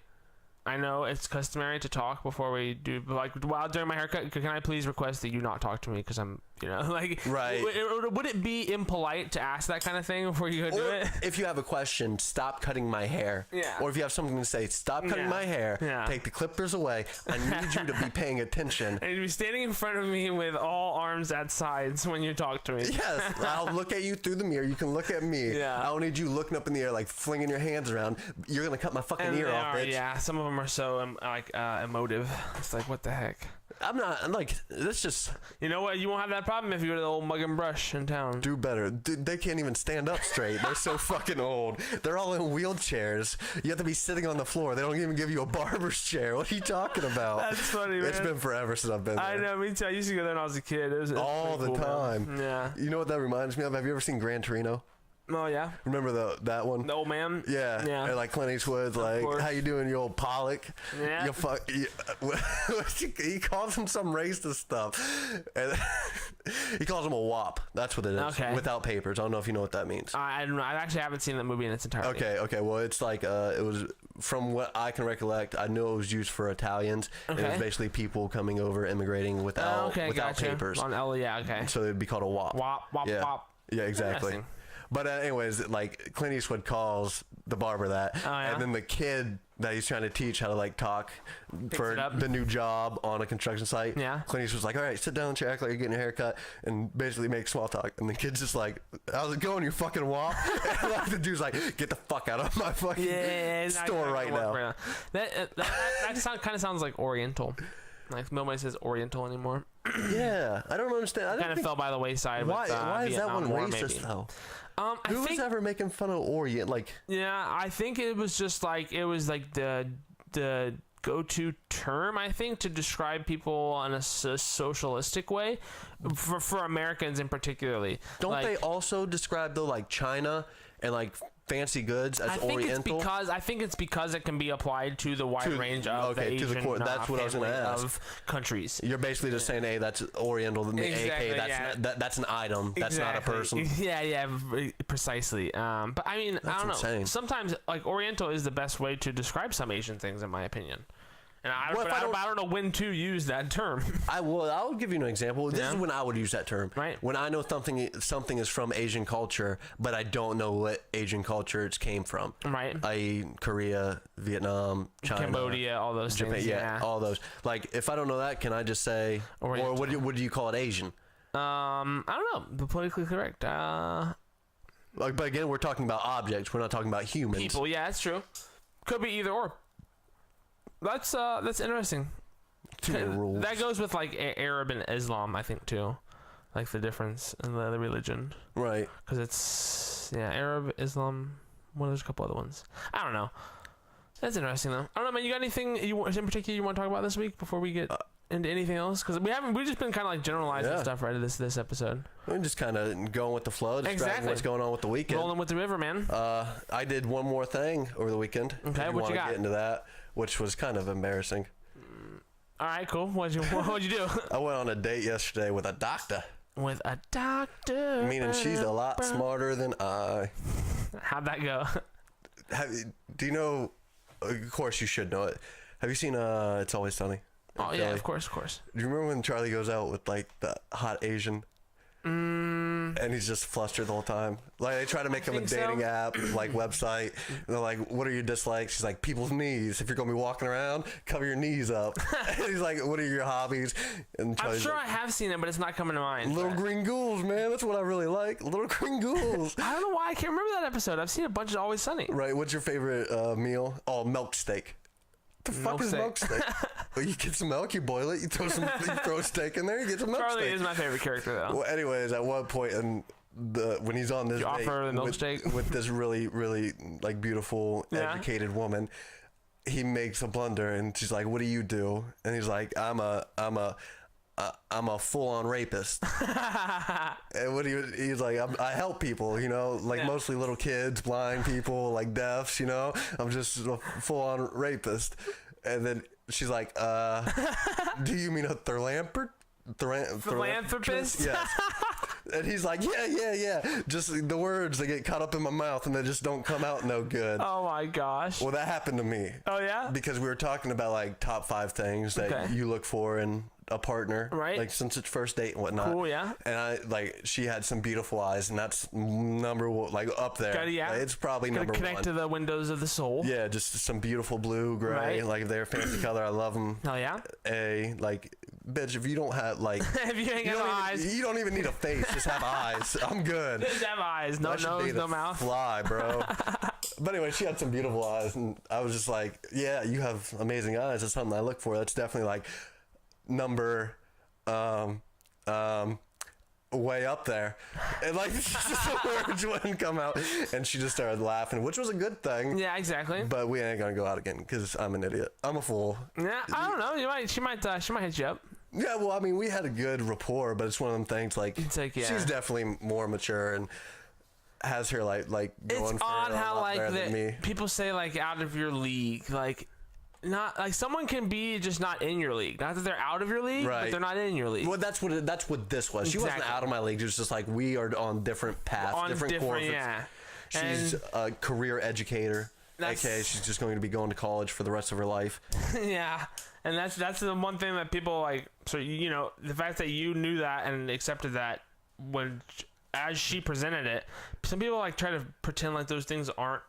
I know it's customary to talk before we do, but like while during my haircut, can I please request that you not talk to me because I'm, like, right? Would it be impolite to ask that kind of thing before you go do it? If you have a question, stop cutting my hair. Yeah. Or if you have something to say, stop cutting my hair. Yeah. Take the clippers away. I need you to be paying attention. And you'd be standing in front of me with all arms at sides when you talk to me. Yes, I'll look at you through the mirror. You can look at me. Yeah. I don't need you looking up in the air like flinging your hands around. You're gonna cut my fucking ear off, bitch. Yeah, some of them are so emotive. It's like, what the heck? I'm like, that's just... You know what? You won't have that problem if you go to the old Mug and Brush in town. Do better. Dude, they can't even stand up straight. They're so fucking old. They're all in wheelchairs. You have to be sitting on the floor. They don't even give you a barber's chair. What are you talking about? That's funny, man. It's been forever since I've been there. I know, me too. I used to go there when I was a kid. It was all the time. Man. Yeah. You know what that reminds me of? Have you ever seen Gran Torino? Oh, yeah. Remember that one? The old man? Yeah. Yeah. And like Clint Eastwood's like, how you doing, you old Pollock? Yeah. He calls him some racist stuff. And he calls him a wop. That's what it is. Okay. Without papers. I don't know if you know what that means. I don't know. I actually haven't seen that movie in its entirety. Okay. Well, it's like, it was, from what I can recollect, I know it was used for Italians. Okay. And it was basically people coming over, immigrating without papers. On L, yeah, okay. So it'd be called a wop. Wop. Yeah, exactly. But anyways, like Clint Eastwood calls the barber that, and then the kid that he's trying to teach how to like talk for the new job on a construction site. Yeah. Clint Eastwood's like, all right, sit down, act like you're getting a haircut, and basically make small talk. And the kid's just like, how's it going, you fucking wop? And like the dude's like, get the fuck out of my fucking store right now. That kind of sounds like Oriental. Like nobody says Oriental anymore. Yeah, I don't understand. I kind of fell by the wayside. Why is that one racist though? Who was ever making fun of Orient? Like, yeah, I think it was just like the go-to term, I think, to describe people in a socialistic way for Americans in particularly. Don't they also describe though like China and like fancy goods as Oriental? I think it's because it can be applied to the wide range of the Asian that's what I was going to ask. Of countries. You're basically just saying, hey, that's Oriental, exactly, that's an item. That's not a person. Yeah, precisely. But I mean, I don't know. Sometimes like Oriental is the best way to describe some Asian things, in my opinion. And I don't know when to use that term. I'll give you an example. This is when I would use that term. Right. When I know something is from Asian culture, but I don't know what Asian culture it came from. Right. I.e. Korea, Vietnam, China, Cambodia, all those Japan, things. Yeah, all those. Like, if I don't know that, can I just say, Oriental. Or what do you call it, Asian? I don't know. The politically correct. But again, we're talking about objects. We're not talking about humans. People, yeah, that's true. Could be either or. That's interesting. Too many rules. That goes with like Arab and Islam, I think too, like the difference in the religion. Right. Because it's Arab, Islam. Well, there's a couple other ones. I don't know. That's interesting though. I don't know, man. You got anything in particular you want to talk about this week before we get into anything else? Because we've just been kind of like generalizing stuff right this episode. We're just kind of going with the flow, describing what's going on with the weekend. Rolling with the river, man. I did one more thing over the weekend. Okay, what you got? Get into that, which was kind of embarrassing. All right, cool. What'd you do? I went on a date yesterday with a doctor. With a doctor. Meaning she's a lot smarter than I. How'd that go? Do you know? Of course, you should know it. Have you seen It's Always Sunny? Oh yeah, of course. Do you remember when Charlie goes out with like the hot Asian? And he's just flustered the whole time. Like they try to make him a dating app, like website. And they're like, "What are your dislikes?" He's like, "People's knees. If you're gonna be walking around, cover your knees up." And he's like, "What are your hobbies?" And I'm sure I have seen it, but it's not coming to mind. Little green ghouls, man. That's what I really like. Little green ghouls. I don't know why I can't remember that episode. I've seen a bunch of Always Sunny. Right. What's your favorite meal? Oh, milk steak. The fuck is milk steak? Well, you get some milk, you boil it, you throw a steak in there, you get some milk Charlie steak. is my favorite character though. Well, anyways, at one point when he's on this date offer the milk steak with this really, really like beautiful, educated woman, he makes a blunder and she's like, "What do you do?" And he's like, I'm a full-on rapist." And he's like, I help people, like mostly little kids, blind people, like deafs, I'm just a full-on rapist. And then she's like, do you mean a philanthropist? Yes. And he's like, yeah. Just the words, they get caught up in my mouth and they just don't come out no good. Oh my gosh. Well, that happened to me. Oh yeah? Because we were talking about like top 5 things that you look for in a partner. Right. Like since it's first date and whatnot. Cool, yeah. And she had some beautiful eyes, and that's number one, like up there. Yeah. It's probably number one. Connect to the windows of the soul. Yeah, just some beautiful blue, gray. Right. Like if they're a fancy color, I love them. Oh yeah? Bitch, if you don't have like, if you ain't got eyes, you don't even need a face. Just have eyes. I'm good. Just have eyes. No nose, no mouth. Fly, bro. But anyway, she had some beautiful eyes, and I was just like, yeah, you have amazing eyes. That's something I look for. That's definitely like number, way up there. And like the words wouldn't come out, and she just started laughing, which was a good thing. Yeah, exactly. But we ain't gonna go out again because I'm an idiot. I'm a fool. Yeah, I don't know. She might hit you up. Yeah, well, I mean, we had a good rapport, but it's one of them things like, she's definitely more mature and has her like going it's for odd it a how lot like better than me. People say like out of your league, like not like someone can be just not in your league. Not that they're out of your league, but they're not in your league. Well, that's what this was. She wasn't out of my league. It was just like we are on different paths, different courses. Yeah. She's a career educator. Okay, she's just going to be going to college for the rest of her life. Yeah. And that's the one thing that people like. So the fact that you knew that and accepted that as she presented it, some people like try to pretend like those things aren't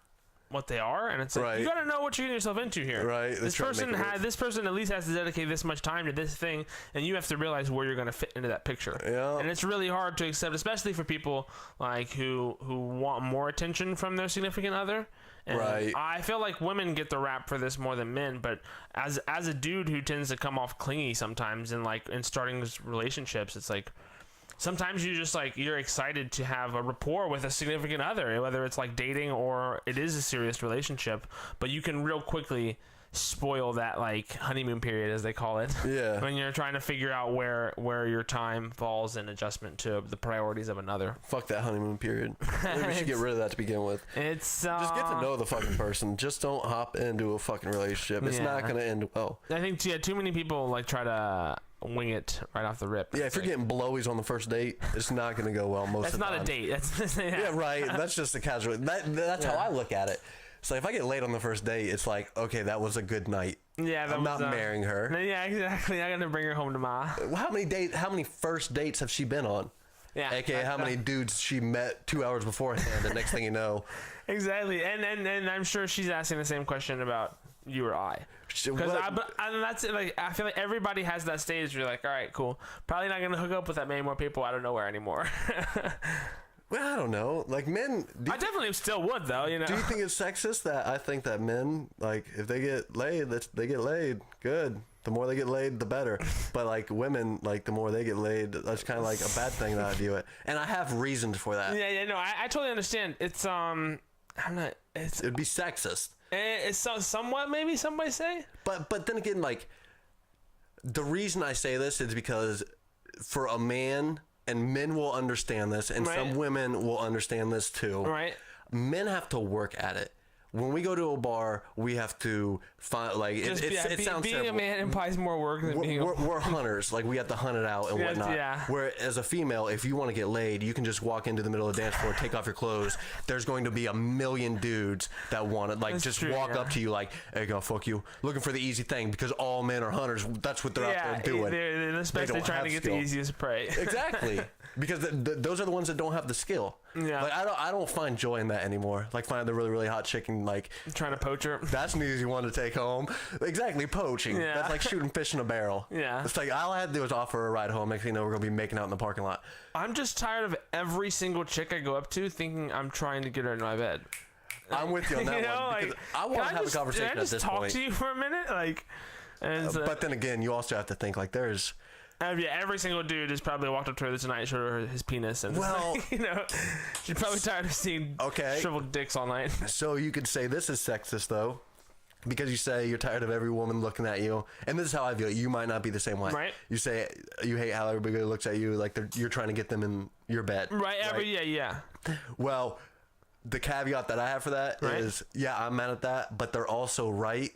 what they are, and it's like you gotta know what you're getting yourself into here. Right. This person at least has to dedicate this much time to this thing, and you have to realize where you're gonna fit into that picture. Yeah. And it's really hard to accept, especially for people like who want more attention from their significant other. And I feel like women get the rap for this more than men, but as a dude who tends to come off clingy sometimes in starting relationships, it's like sometimes you're excited to have a rapport with a significant other, whether it's like dating or it is a serious relationship, but you can real quickly spoil that like honeymoon period, as they call it. Yeah. When you're trying to figure out where your time falls in adjustment to the priorities of another. Fuck that honeymoon period. Maybe we should get rid of that to begin with. It's just get to know the fucking person. Just don't hop into a fucking relationship. It's not gonna end well. I think too many people like try to wing it right off the rip. Yeah, if you're getting blowies on the first date, it's not going to go well most of the time. That's not a date. That's yeah, right. That's just a casual. That's how I look at it. So if I get laid on the first date, it's like, okay, that was a good night. Yeah, I'm not marrying her. Yeah, exactly. I'm gonna bring her home tomorrow. How many first dates have she been on? Yeah. AKA how many dudes she met 2 hours beforehand, and next thing you know. Exactly. And I'm sure she's asking the same question about you or I. Because that's like, I feel like everybody has that stage where you're like, all right, cool. Probably not gonna hook up with that many more people out of nowhere anymore. Well, I don't know. Like men, I definitely still would though. You know. Do you think it's sexist that I think that men, like, if they get laid, they get laid? Good. The more they get laid, the better. But like women, like the more they get laid, that's kind of like a bad thing that I view it. And I have reasons for that. Yeah. No, I totally understand. It's I'm not. It'd be sexist. It's somewhat, maybe some might say. But then again, like, the reason I say this is because for a man, and men will understand this, and some women will understand this too. Right. Men have to work at it. When we go to a bar, we have to find, like, it sounds being terrible. a man implies more work than being we're hunters. Like, we have to hunt it out and whatnot. Yeah. Where as a female, if you want to get laid, you can just walk into the middle of the dance floor, take off your clothes. There's going to be a million dudes that want it. Like, That's just true, walk up to you like, hey, go fuck you. Looking for the easy thing, because all men are hunters. That's what they're out there doing. They're especially trying to get the easiest prey. Exactly. Because those are the ones that don't have the skill. Yeah. Like, I don't find joy in that anymore. Like, finding the really, really hot chick and, like, trying to poach her. That's an easy one to take home. Exactly, poaching. Yeah. That's like shooting fish in a barrel. Yeah. It's like, all I had to do was offer her a ride home. Next thing you know, we're going to be making out in the parking lot. I'm just tired of every single chick I go up to thinking I'm trying to get her in my bed. I'm with you on that one. Like, because I want to have a conversation at this point. Can I just talk to you for a minute? Like, but then again, you also have to think, like, there's... every single dude has probably walked up to her tonight, showed her his penis, and she's probably tired of seeing shriveled dicks all night. So you could say this is sexist, though, because you say you're tired of every woman looking at you, and this is how I feel. You might not be the same way. Right. You say you hate how everybody looks at you, like you're trying to get them in your bed. Right. Yeah. Well, the caveat that I have for that is, I'm mad at that, but they're also right.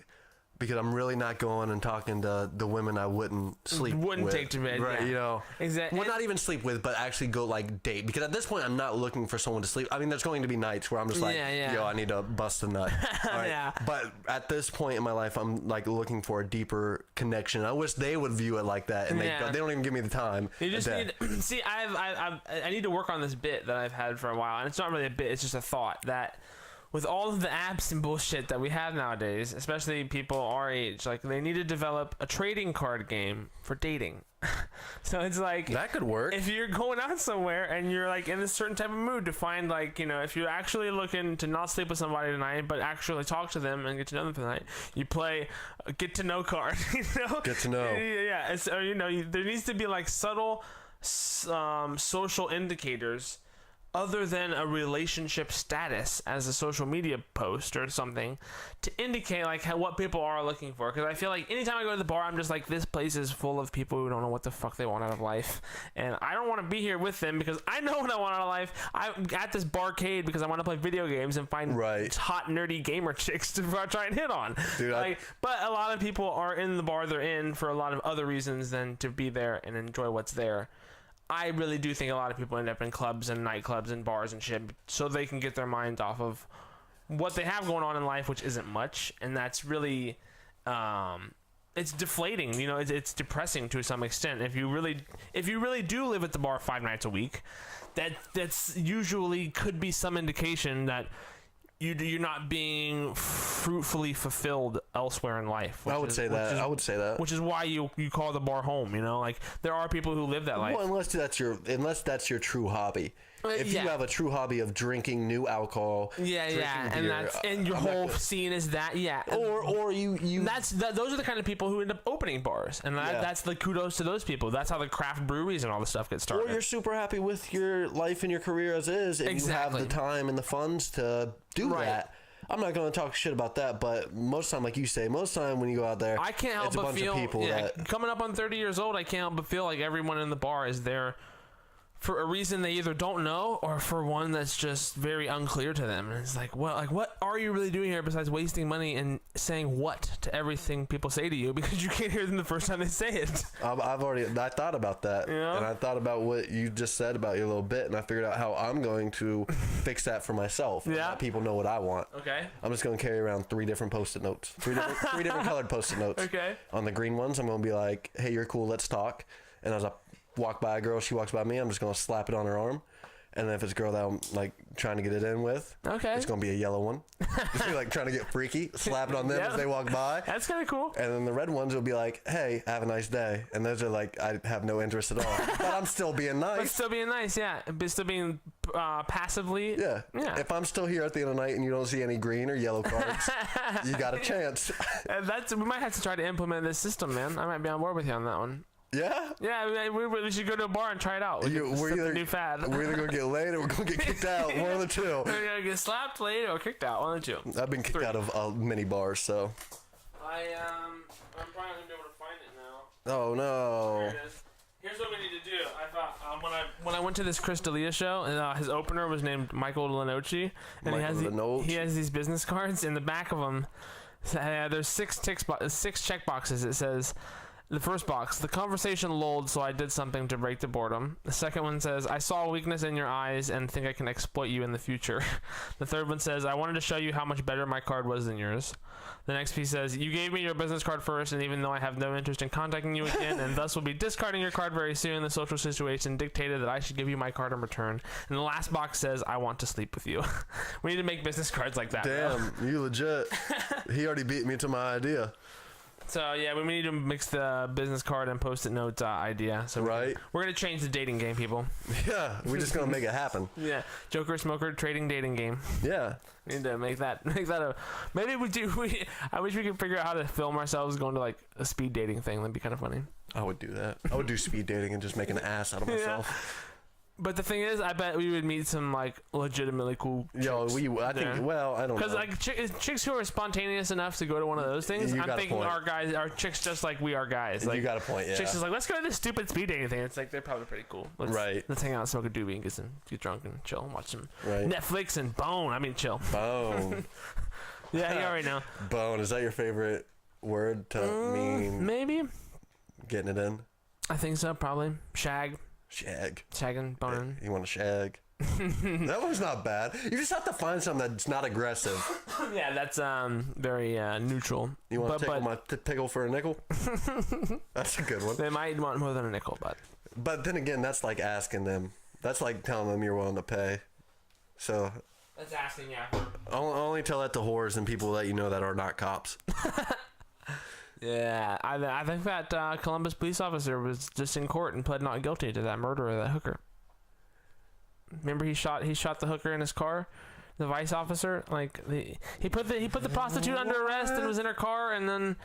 because I'm really not going and talking to the women I wouldn't take to bed, right? Yeah. You know, exactly. Well, not even sleep with, but actually go like date. Because at this point, I'm not looking for someone to sleep. I mean, there's going to be nights where I'm just like, yo, I need to bust a nut. All right? Yeah. But at this point in my life, I'm like looking for a deeper connection. I wish they would view it like that, and they don't even give me the time. You just need see. I need to work on this bit that I've had for a while, and it's not really a bit. It's just a thought that. With all of the apps and bullshit that we have nowadays, especially people our age, like they need to develop a trading card game for dating. So it's like that could work. If you're going out somewhere and you're like in a certain type of mood to find like, you know, if you're actually looking to not sleep with somebody tonight, but actually talk to them and get to know them tonight, you play a get to know card. You know, get to know. Yeah. So you know, there needs to be like subtle social indicators. Other than a relationship status as a social media post or something to indicate like what people are looking for. Because I feel like anytime I go to the bar, I'm just like, this place is full of people who don't know what the fuck they want out of life. And I don't want to be here with them because I know what I want out of life. I'm at this barcade because I want to play video games and find hot, nerdy gamer chicks to try and hit on. Dude, but a lot of people are in the bar they're in for a lot of other reasons than to be there and enjoy what's there. I really do think a lot of people end up in clubs and nightclubs and bars and shit so they can get their minds off of what they have going on in life, which isn't much. And that's really, it's deflating, you know, it's depressing to some extent. If you really do live at the bar 5 nights a week, that's usually could be some indication that you're not being fruitfully fulfilled elsewhere in life. I would say that. Which is why you call the bar home. You know, like there are people who live that life. Well, unless that's your true hobby. If you have a true hobby of drinking new alcohol, beer, and your whole scene is that, or you those are the kind of people who end up opening bars, and that's the kudos to those people. That's how the craft breweries and all the stuff get started. Or you're super happy with your life and your career as is, and you have the time and the funds to do that. I'm not going to talk shit about that, but most time, like you say, most time when you go out there, I can't help but feel coming up on 30 years old, I can't help but feel like everyone in the bar is there for a reason they either don't know or for one that's just very unclear to them. And it's like, well, like what are you really doing here besides wasting money and saying what to everything people say to you because you can't hear them the first time they say it. I thought about that, and I thought about what you just said about your little bit, and I figured out how I'm going to fix that for myself. Yeah, let people know what I want. Okay. I'm just going to carry around 3 different Post-it notes, three different colored Post-it notes. Okay. On the green ones, I'm going to be like, "Hey, you're cool. Let's talk." And as I walk by a girl, she walks by me, I'm just going to slap it on her arm. And then if it's a girl that I'm like trying to get it in with, it's going to be a yellow one. Just be like trying to get freaky, slap it on them as they walk by. That's kind of cool. And then the red ones will be like, "Hey, have a nice day." And those are like, I have no interest at all. But I'm still being nice. But still being nice, yeah. But still being passively. Yeah. If I'm still here at the end of the night and you don't see any green or yellow cards, you got a chance. We might have to try to implement this system, man. I might be on board with you on that one. Yeah? Yeah, we should go to a bar and try it out. We're either new fad. We're either going to get laid or we're going to get kicked out. One of the two. We're going to get slapped, laid, or kicked out. One of the two. I've been kicked out of many bars, so. I'm probably not going to be able to find it now. Oh, no. Here it is. Here's what we need to do. I thought when I went to this Chris D'Elia show, and his opener was named Michael Lenoci, and he has these business cards. In the back of them, there's 6 check boxes. It says, the first box, the conversation lulled, so I did something to break the boredom. The second one says, I saw a weakness in your eyes and think I can exploit you in the future. The third one says, I wanted to show you how much better my card was than yours. The next piece says, you gave me your business card first, and even though I have no interest in contacting you again, and thus will be discarding your card very soon, the social situation dictated that I should give you my card in return. And the last box says, I want to sleep with you. We need to make business cards like that. Damn, you legit. He already beat me to my idea. So yeah, we need to mix the business card and Post-it note idea. So we're gonna change the dating game, people. Yeah, we're just gonna make it happen. Yeah, Joker Smoker trading dating game. Yeah, we need to make that a. Maybe we do. I wish we could figure out how to film ourselves going to like a speed dating thing. That'd be kind of funny. I would do that. I would do speed dating and just make an ass out of myself. Yeah. But the thing is, I bet we would meet some like legitimately cool chicks. I don't know. Because like chicks who are spontaneous enough to go to one of those things, I'm thinking our chicks just like we are guys. Like, you got a point, yeah. Chicks is like, let's go to this stupid speed dating thing. It's like, they're probably pretty cool. Let's hang out, smoke a doobie, and get drunk and chill and watch some Netflix and chill. Bone. Yeah, you already know. Bone, is that your favorite word to mean maybe getting it in? I think so, probably. Shag. Shagging, boning. You want to shag? That one's not bad. You just have to find something that's not aggressive. Yeah, that's very neutral. You want to tickle my pickle for a nickel? That's a good one. They might want more than a nickel, but then again, that's like asking them. That's like telling them you're willing to pay. So that's asking, yeah. Only tell that to whores and people that you know that are not cops. Yeah, I think that Columbus police officer was just in court and pled not guilty to that murder of that hooker. Remember, he shot the hooker in his car, the vice officer. Like he put the prostitute under arrest and was in her car, and then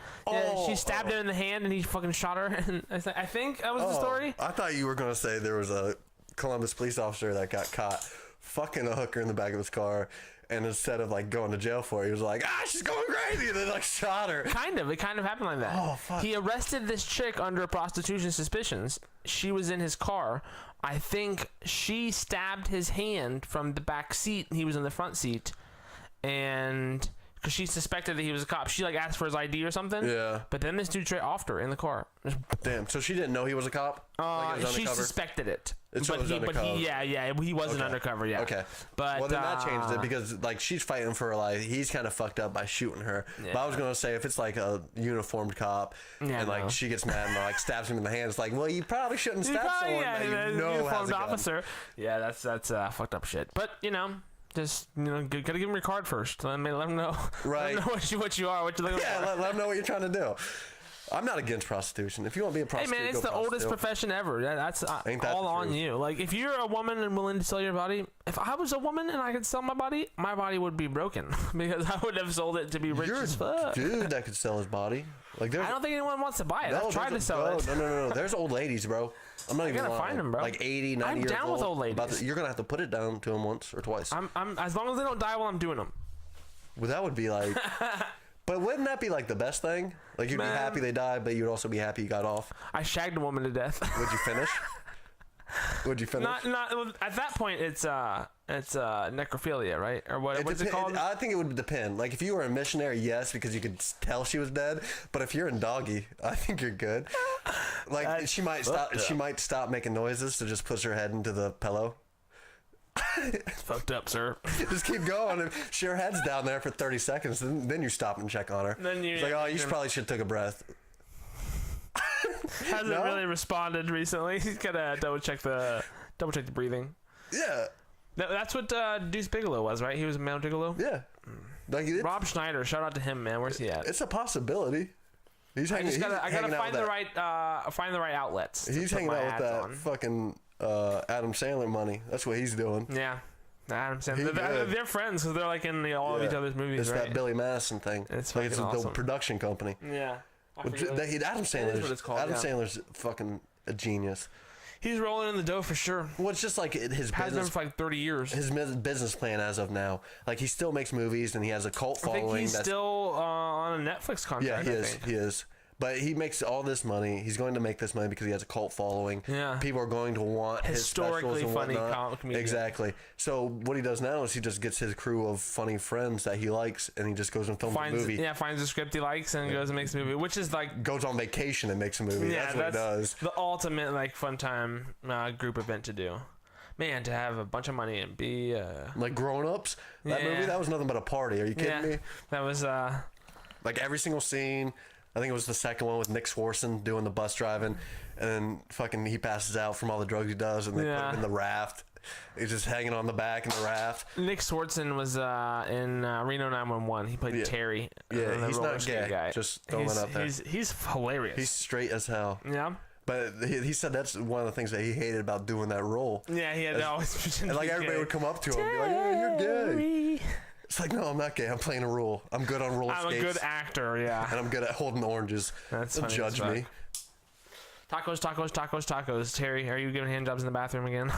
she stabbed him in the hand, and he fucking shot her. And I think that was the story. I thought you were gonna say there was a Columbus police officer that got caught fucking a hooker in the back of his car. And instead of like going to jail for it, he was like, she's going crazy, and then like shot her. It kind of happened like that. Oh, fuck. He arrested this chick under prostitution suspicions. She was in his car. I think she stabbed his hand from the back seat. He was in the front seat, and because she suspected that he was a cop, she like asked for his ID or something. Yeah. But then this dude straight offed her in the car. Damn. So she didn't know he was a cop. She suspected it. He wasn't undercover. Yeah. Okay. But well, then that changed it because like she's fighting for her life. He's kind of fucked up by shooting her. Yeah. But I was gonna say if it's like a uniformed cop and like she gets mad and like stabs him in the hand, it's like, well, you probably shouldn't stab someone that you know has a gun. Officer. Yeah, that's fucked up shit. But just gotta give him your card first. Let him know. Right. Let him know what you are, what you're looking for. Yeah, let him know what you're trying to do. I'm not against prostitution. If you want to be a prostitute, hey man, it's the oldest profession ever. That's all on you. Like if you're a woman and willing to sell your body, if I was a woman and I could sell my body would be broken because I would have sold it to be rich as fuck. Dude that could sell his body. Like I don't think anyone wants to buy it. I've tried to sell it. No. There's old ladies, bro. I'm not even gonna find them, bro. Like 80, 90 years old. I'm down with old ladies. You're gonna have to put it down to them once or twice. I'm as long as they don't die while I'm doing them. Well, that would be like. But wouldn't that be like the best thing? Like you'd be happy they died, but you'd also be happy you got off. I shagged a woman to death. Would you finish? Not at that point. It's necrophilia, right? Or what's it called? I think it would depend. Like if you were a missionary, yes, because you could tell she was dead. But if you're in doggy, I think you're good. Like she might stop. She might stop making noises, so just push her head into the pillow. It's fucked up, sir. Just keep going. If her head's down there for 30 seconds, then you stop and check on her. Then it's like, you probably should have took a breath. Hasn't really responded recently. He's gotta double check the breathing. Yeah. That's what Deuce Bigelow was, right? He was a male gigolo. Yeah. Like Rob Schneider, shout out to him, man. Where's he at? It's a possibility. I gotta find the right outlets. He's hanging out with that fucking Adam Sandler money. That's what he's doing. Yeah. Adam Sandler. They're friends because they're like in all of each other's movies, it's right? That Billy Madison thing. It's like it's awesome. The production company. Yeah. Adam Sandler's fucking a genius. He's rolling in the dough for sure. Well, it's just like his has been for like 30 years. His business plan as of now, like he still makes movies and he has a cult following. I think he's still on a Netflix contract. Yeah, he is. But he makes all this money. He's going to make this money because he has a cult following. Yeah. People are going to want historically his funny comedian. Exactly. So what he does now is he just gets his crew of funny friends that he likes, and he just goes and films a movie. Yeah, finds a script he likes and goes and makes a movie, which is like goes on vacation and makes a movie. Yeah, that's what he does. The ultimate like fun time group event to do. Man, to have a bunch of money and be like Grown Ups. That movie, that was nothing but a party. Are you kidding me? That was like every single scene. I think it was the second one with Nick Swartzen doing the bus driving, and then fucking he passes out from all the drugs he does, and they put him in the raft. He's just hanging on the back in the raft. Nick Swartzen was in Reno 911. He played Terry. Yeah, he's not gay. Guy. Just throwing that out there. He's hilarious. He's straight as hell. Yeah. But he said that's one of the things that he hated about doing that role. Yeah, he had to always pretend. And like everybody would come up to him and be like, "Yeah, you're gay." It's like, no, I'm not gay. I'm playing a role. I'm good on roller skates. I'm a good actor, yeah. And I'm good at holding oranges. Don't judge me. Tacos. Terry, are you giving handjobs in the bathroom again?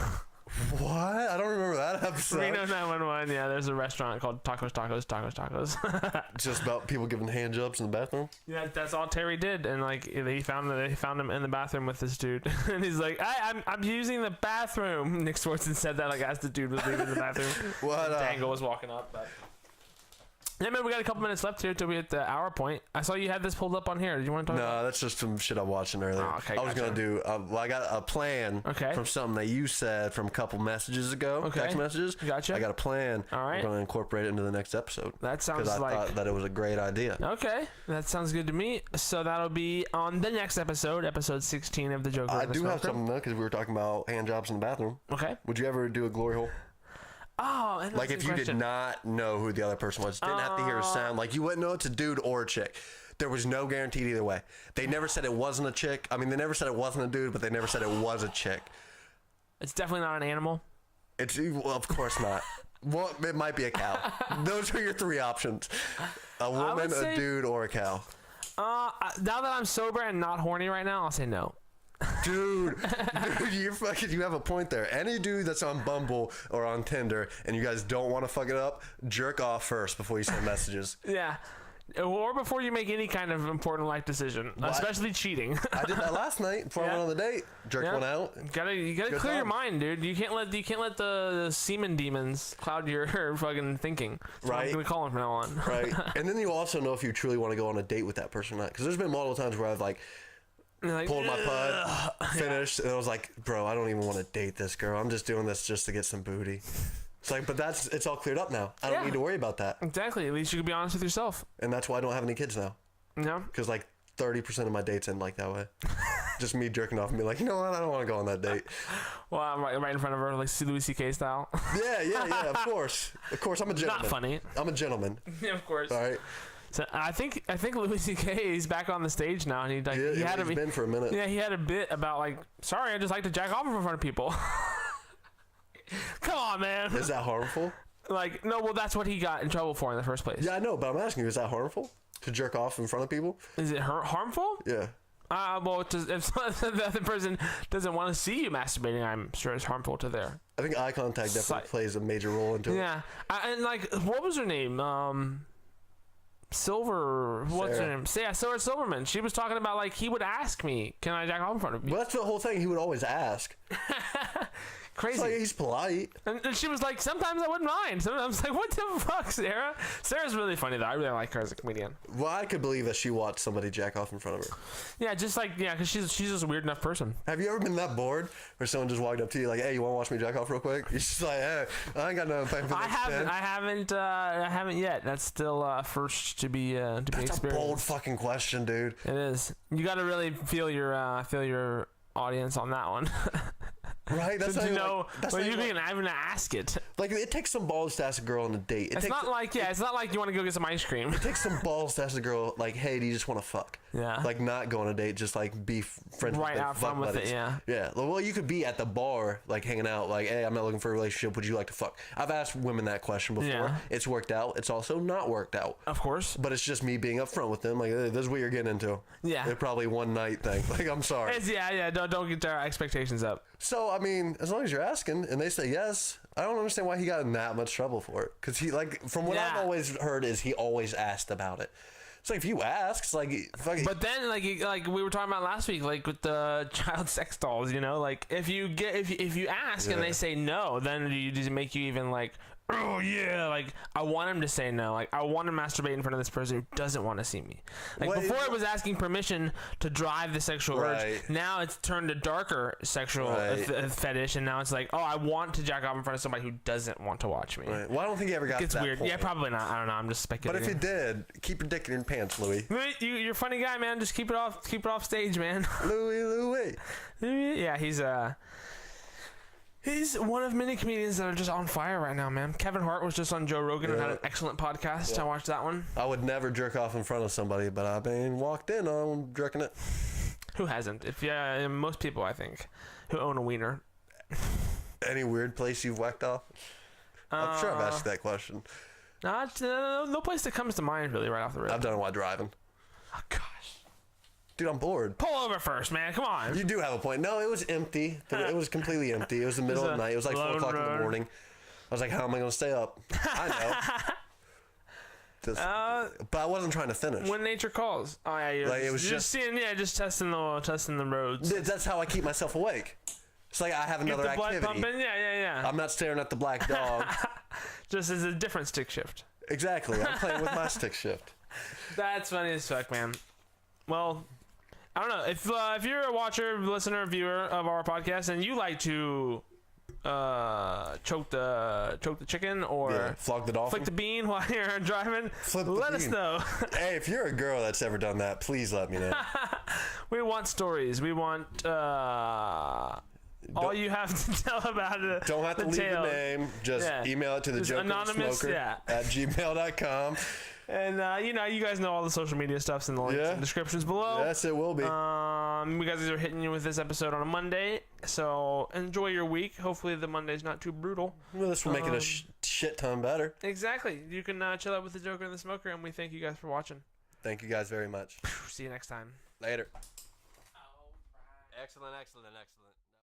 What? I don't remember that episode. Reno 911, yeah. There's a restaurant called Tacos. Just about people giving handjobs in the bathroom? Yeah, that's all Terry did. And like they found him in the bathroom with this dude. And he's like, I'm using the bathroom. Nick Swartzen said that like as the dude was leaving the bathroom. What? Dangle was walking up. But Yeah, man, we got a couple minutes left here till we hit the hour point. I saw you had this pulled up on here. Did you want to talk about? No, that's just some shit I'm watching earlier. Oh, okay, I was going to do, well, I got a plan from something that you said from a couple messages ago, text messages. Gotcha. I got a plan. All right. I'm going to incorporate it into the next episode. That sounds like... Because I thought that it was a great idea. Okay, that sounds good to me. So that'll be on the next episode, episode 16 of the Joker. I do have something, though, because we were talking about hand jobs in the bathroom. Okay. Would you ever do a glory hole? Oh, and like if you did not know who the other person was, didn't have to hear a sound, like you wouldn't know it's a dude or a chick. There was no guaranteed either way. They never said it wasn't a chick. I mean, they never said it wasn't a dude, but they never said it was a chick. It's definitely not an animal. It's, well, of course not. Well, it might be a cow. Those are your three options: a woman, a dude, or a cow. Now that I'm sober and not horny right now, I'll say no. Dude, you have a point there. Any dude that's on Bumble or on Tinder and you guys don't want to fuck it up, jerk off first before you send messages. Yeah. Or before you make any kind of important life decision, especially cheating. I did that last night before I went on the date. Jerked one out. You gotta clear your mind, dude. You can't let the semen demons cloud your fucking thinking. That's what I'm gonna call them from now on. Right. And then you also know if you truly want to go on a date with that person or not. Because there's been multiple times where I've pulled my pud, finished, and I was like, bro, I don't even want to date this girl. I'm just doing this just to get some booty. It's like, but it's all cleared up now. I don't need to worry about that. Exactly. At least you can be honest with yourself. And that's why I don't have any kids now. No? Because 30% of my dates end like that way. Just me jerking off and being like, you know what? I don't want to go on that date. Well, I'm right in front of her, like Louis C.K. style. Yeah, of course. Of course, I'm a gentleman. Not funny. I'm a gentleman. Yeah, of course. All right. So I think Louis C.K. is back on the stage now, and he's been for a minute. Yeah, he had a bit about sorry, I just like to jack off in front of people. Come on, man. Is that harmful? No, well, that's what he got in trouble for in the first place. Yeah, I know, but I'm asking you, is that harmful to jerk off in front of people? Is it harmful? Yeah. Well, if the other person doesn't want to see you masturbating, I'm sure it's harmful to their. I think eye contact definitely plays a major role into it. Yeah, and what was her name? What's her name? Sarah Silverman. She was talking about he would ask me, "Can I jack off in front of you?" Well, that's the whole thing. He would always ask. Crazy. He's polite. And she was like, sometimes I wouldn't mind. Sometimes what the fuck, Sarah? Sarah's really funny though. I really like her as a comedian. Well, I could believe that she watched somebody jack off in front of her. Yeah, because she's just a weird enough person. Have you ever been that bored where someone just walked up to you like, "Hey, you want to watch me jack off real quick?" You're just like, "Hey, I ain't got no time for that." I haven't yet. That's still first to be experienced. That's a bold fucking question, dude. It is. You got to really feel your audience on that one. Right, that's how you know. You can even ask it. It takes some balls to ask a girl on a date. It's not like you want to go get some ice cream. It takes some balls to ask a girl hey, do you just want to fuck? Yeah. Not go on a date, just be friends. Right out front with it, yeah. Yeah. Well, you could be at the bar, hanging out, hey, I'm not looking for a relationship. Would you like to fuck? I've asked women that question before. Yeah. It's worked out. It's also not worked out. Of course. But it's just me being upfront with them. Hey, this is what you're getting into. Yeah. It's probably one night thing. I'm sorry. Don't get our expectations up. So I mean, as long as you're asking and they say yes, I don't understand why he got in that much trouble for it. Because he from what I've always heard is he always asked about it. It's if you ask, it's But then, we were talking about last week, with the child sex dolls, if you ask and they say no, then does it make you even oh yeah, I want him to say no. I want to masturbate in front of this person who doesn't want to see me. Before it was asking permission to drive the sexual urge. Now it's turned to darker sexual fetish, and now it's I want to jack off in front of somebody who doesn't want to watch me. Right. Well, I don't think he ever got to that weird. point. Yeah, probably not. I don't know. I'm just speculating. But if he did, keep your dick in your pants, Louis. You're a funny guy, man. Just keep it off stage, man. Louis. Yeah, He's one of many comedians that are just on fire right now, man. Kevin Hart was just on Joe Rogan and had an excellent podcast. I watched that one. I would never jerk off in front of somebody, but I've been walked in on jerking it. Who hasn't? Most people, I think, who own a wiener. Any weird place you've whacked off? I'm sure I've asked that question. No place that comes to mind really right off the rip. I've done it while driving. Oh, gosh. Dude, I'm bored. Pull over first, man. Come on. You do have a point. No, it was empty. It was completely empty. It was the middle of the night. It was 4 o'clock in the morning. I was like, how am I going to stay up? I know. But I wasn't trying to finish. When nature calls. Oh, yeah. It was just seeing, just testing the roads. That's how I keep myself awake. It's I have another activity. Blood pumping. Yeah. I'm not staring at the black dog. Just as a different stick shift. Exactly. I'm playing with my stick shift. That's funny as fuck, man. Well, I don't know if you're a watcher, listener, viewer of our podcast, and you like to choke the chicken or flog the dolphin, flick the bean while you're driving, let us know. Hey, if you're a girl that's ever done that, please let me know. We want stories. We want all you have to tell about it. Don't have to leave the name. Just email it to the jokersmoker at gmail.com. And you guys know all the social media stuff's in the links and descriptions below. Yes, it will be. We guys are hitting you with this episode on a Monday, so enjoy your week. Hopefully the Monday's not too brutal. Well, this will make it a shit ton better. Exactly. You can chill out with the Joker and the Smoker, and we thank you guys for watching. Thank you guys very much. See you next time. Later. Excellent, excellent, excellent.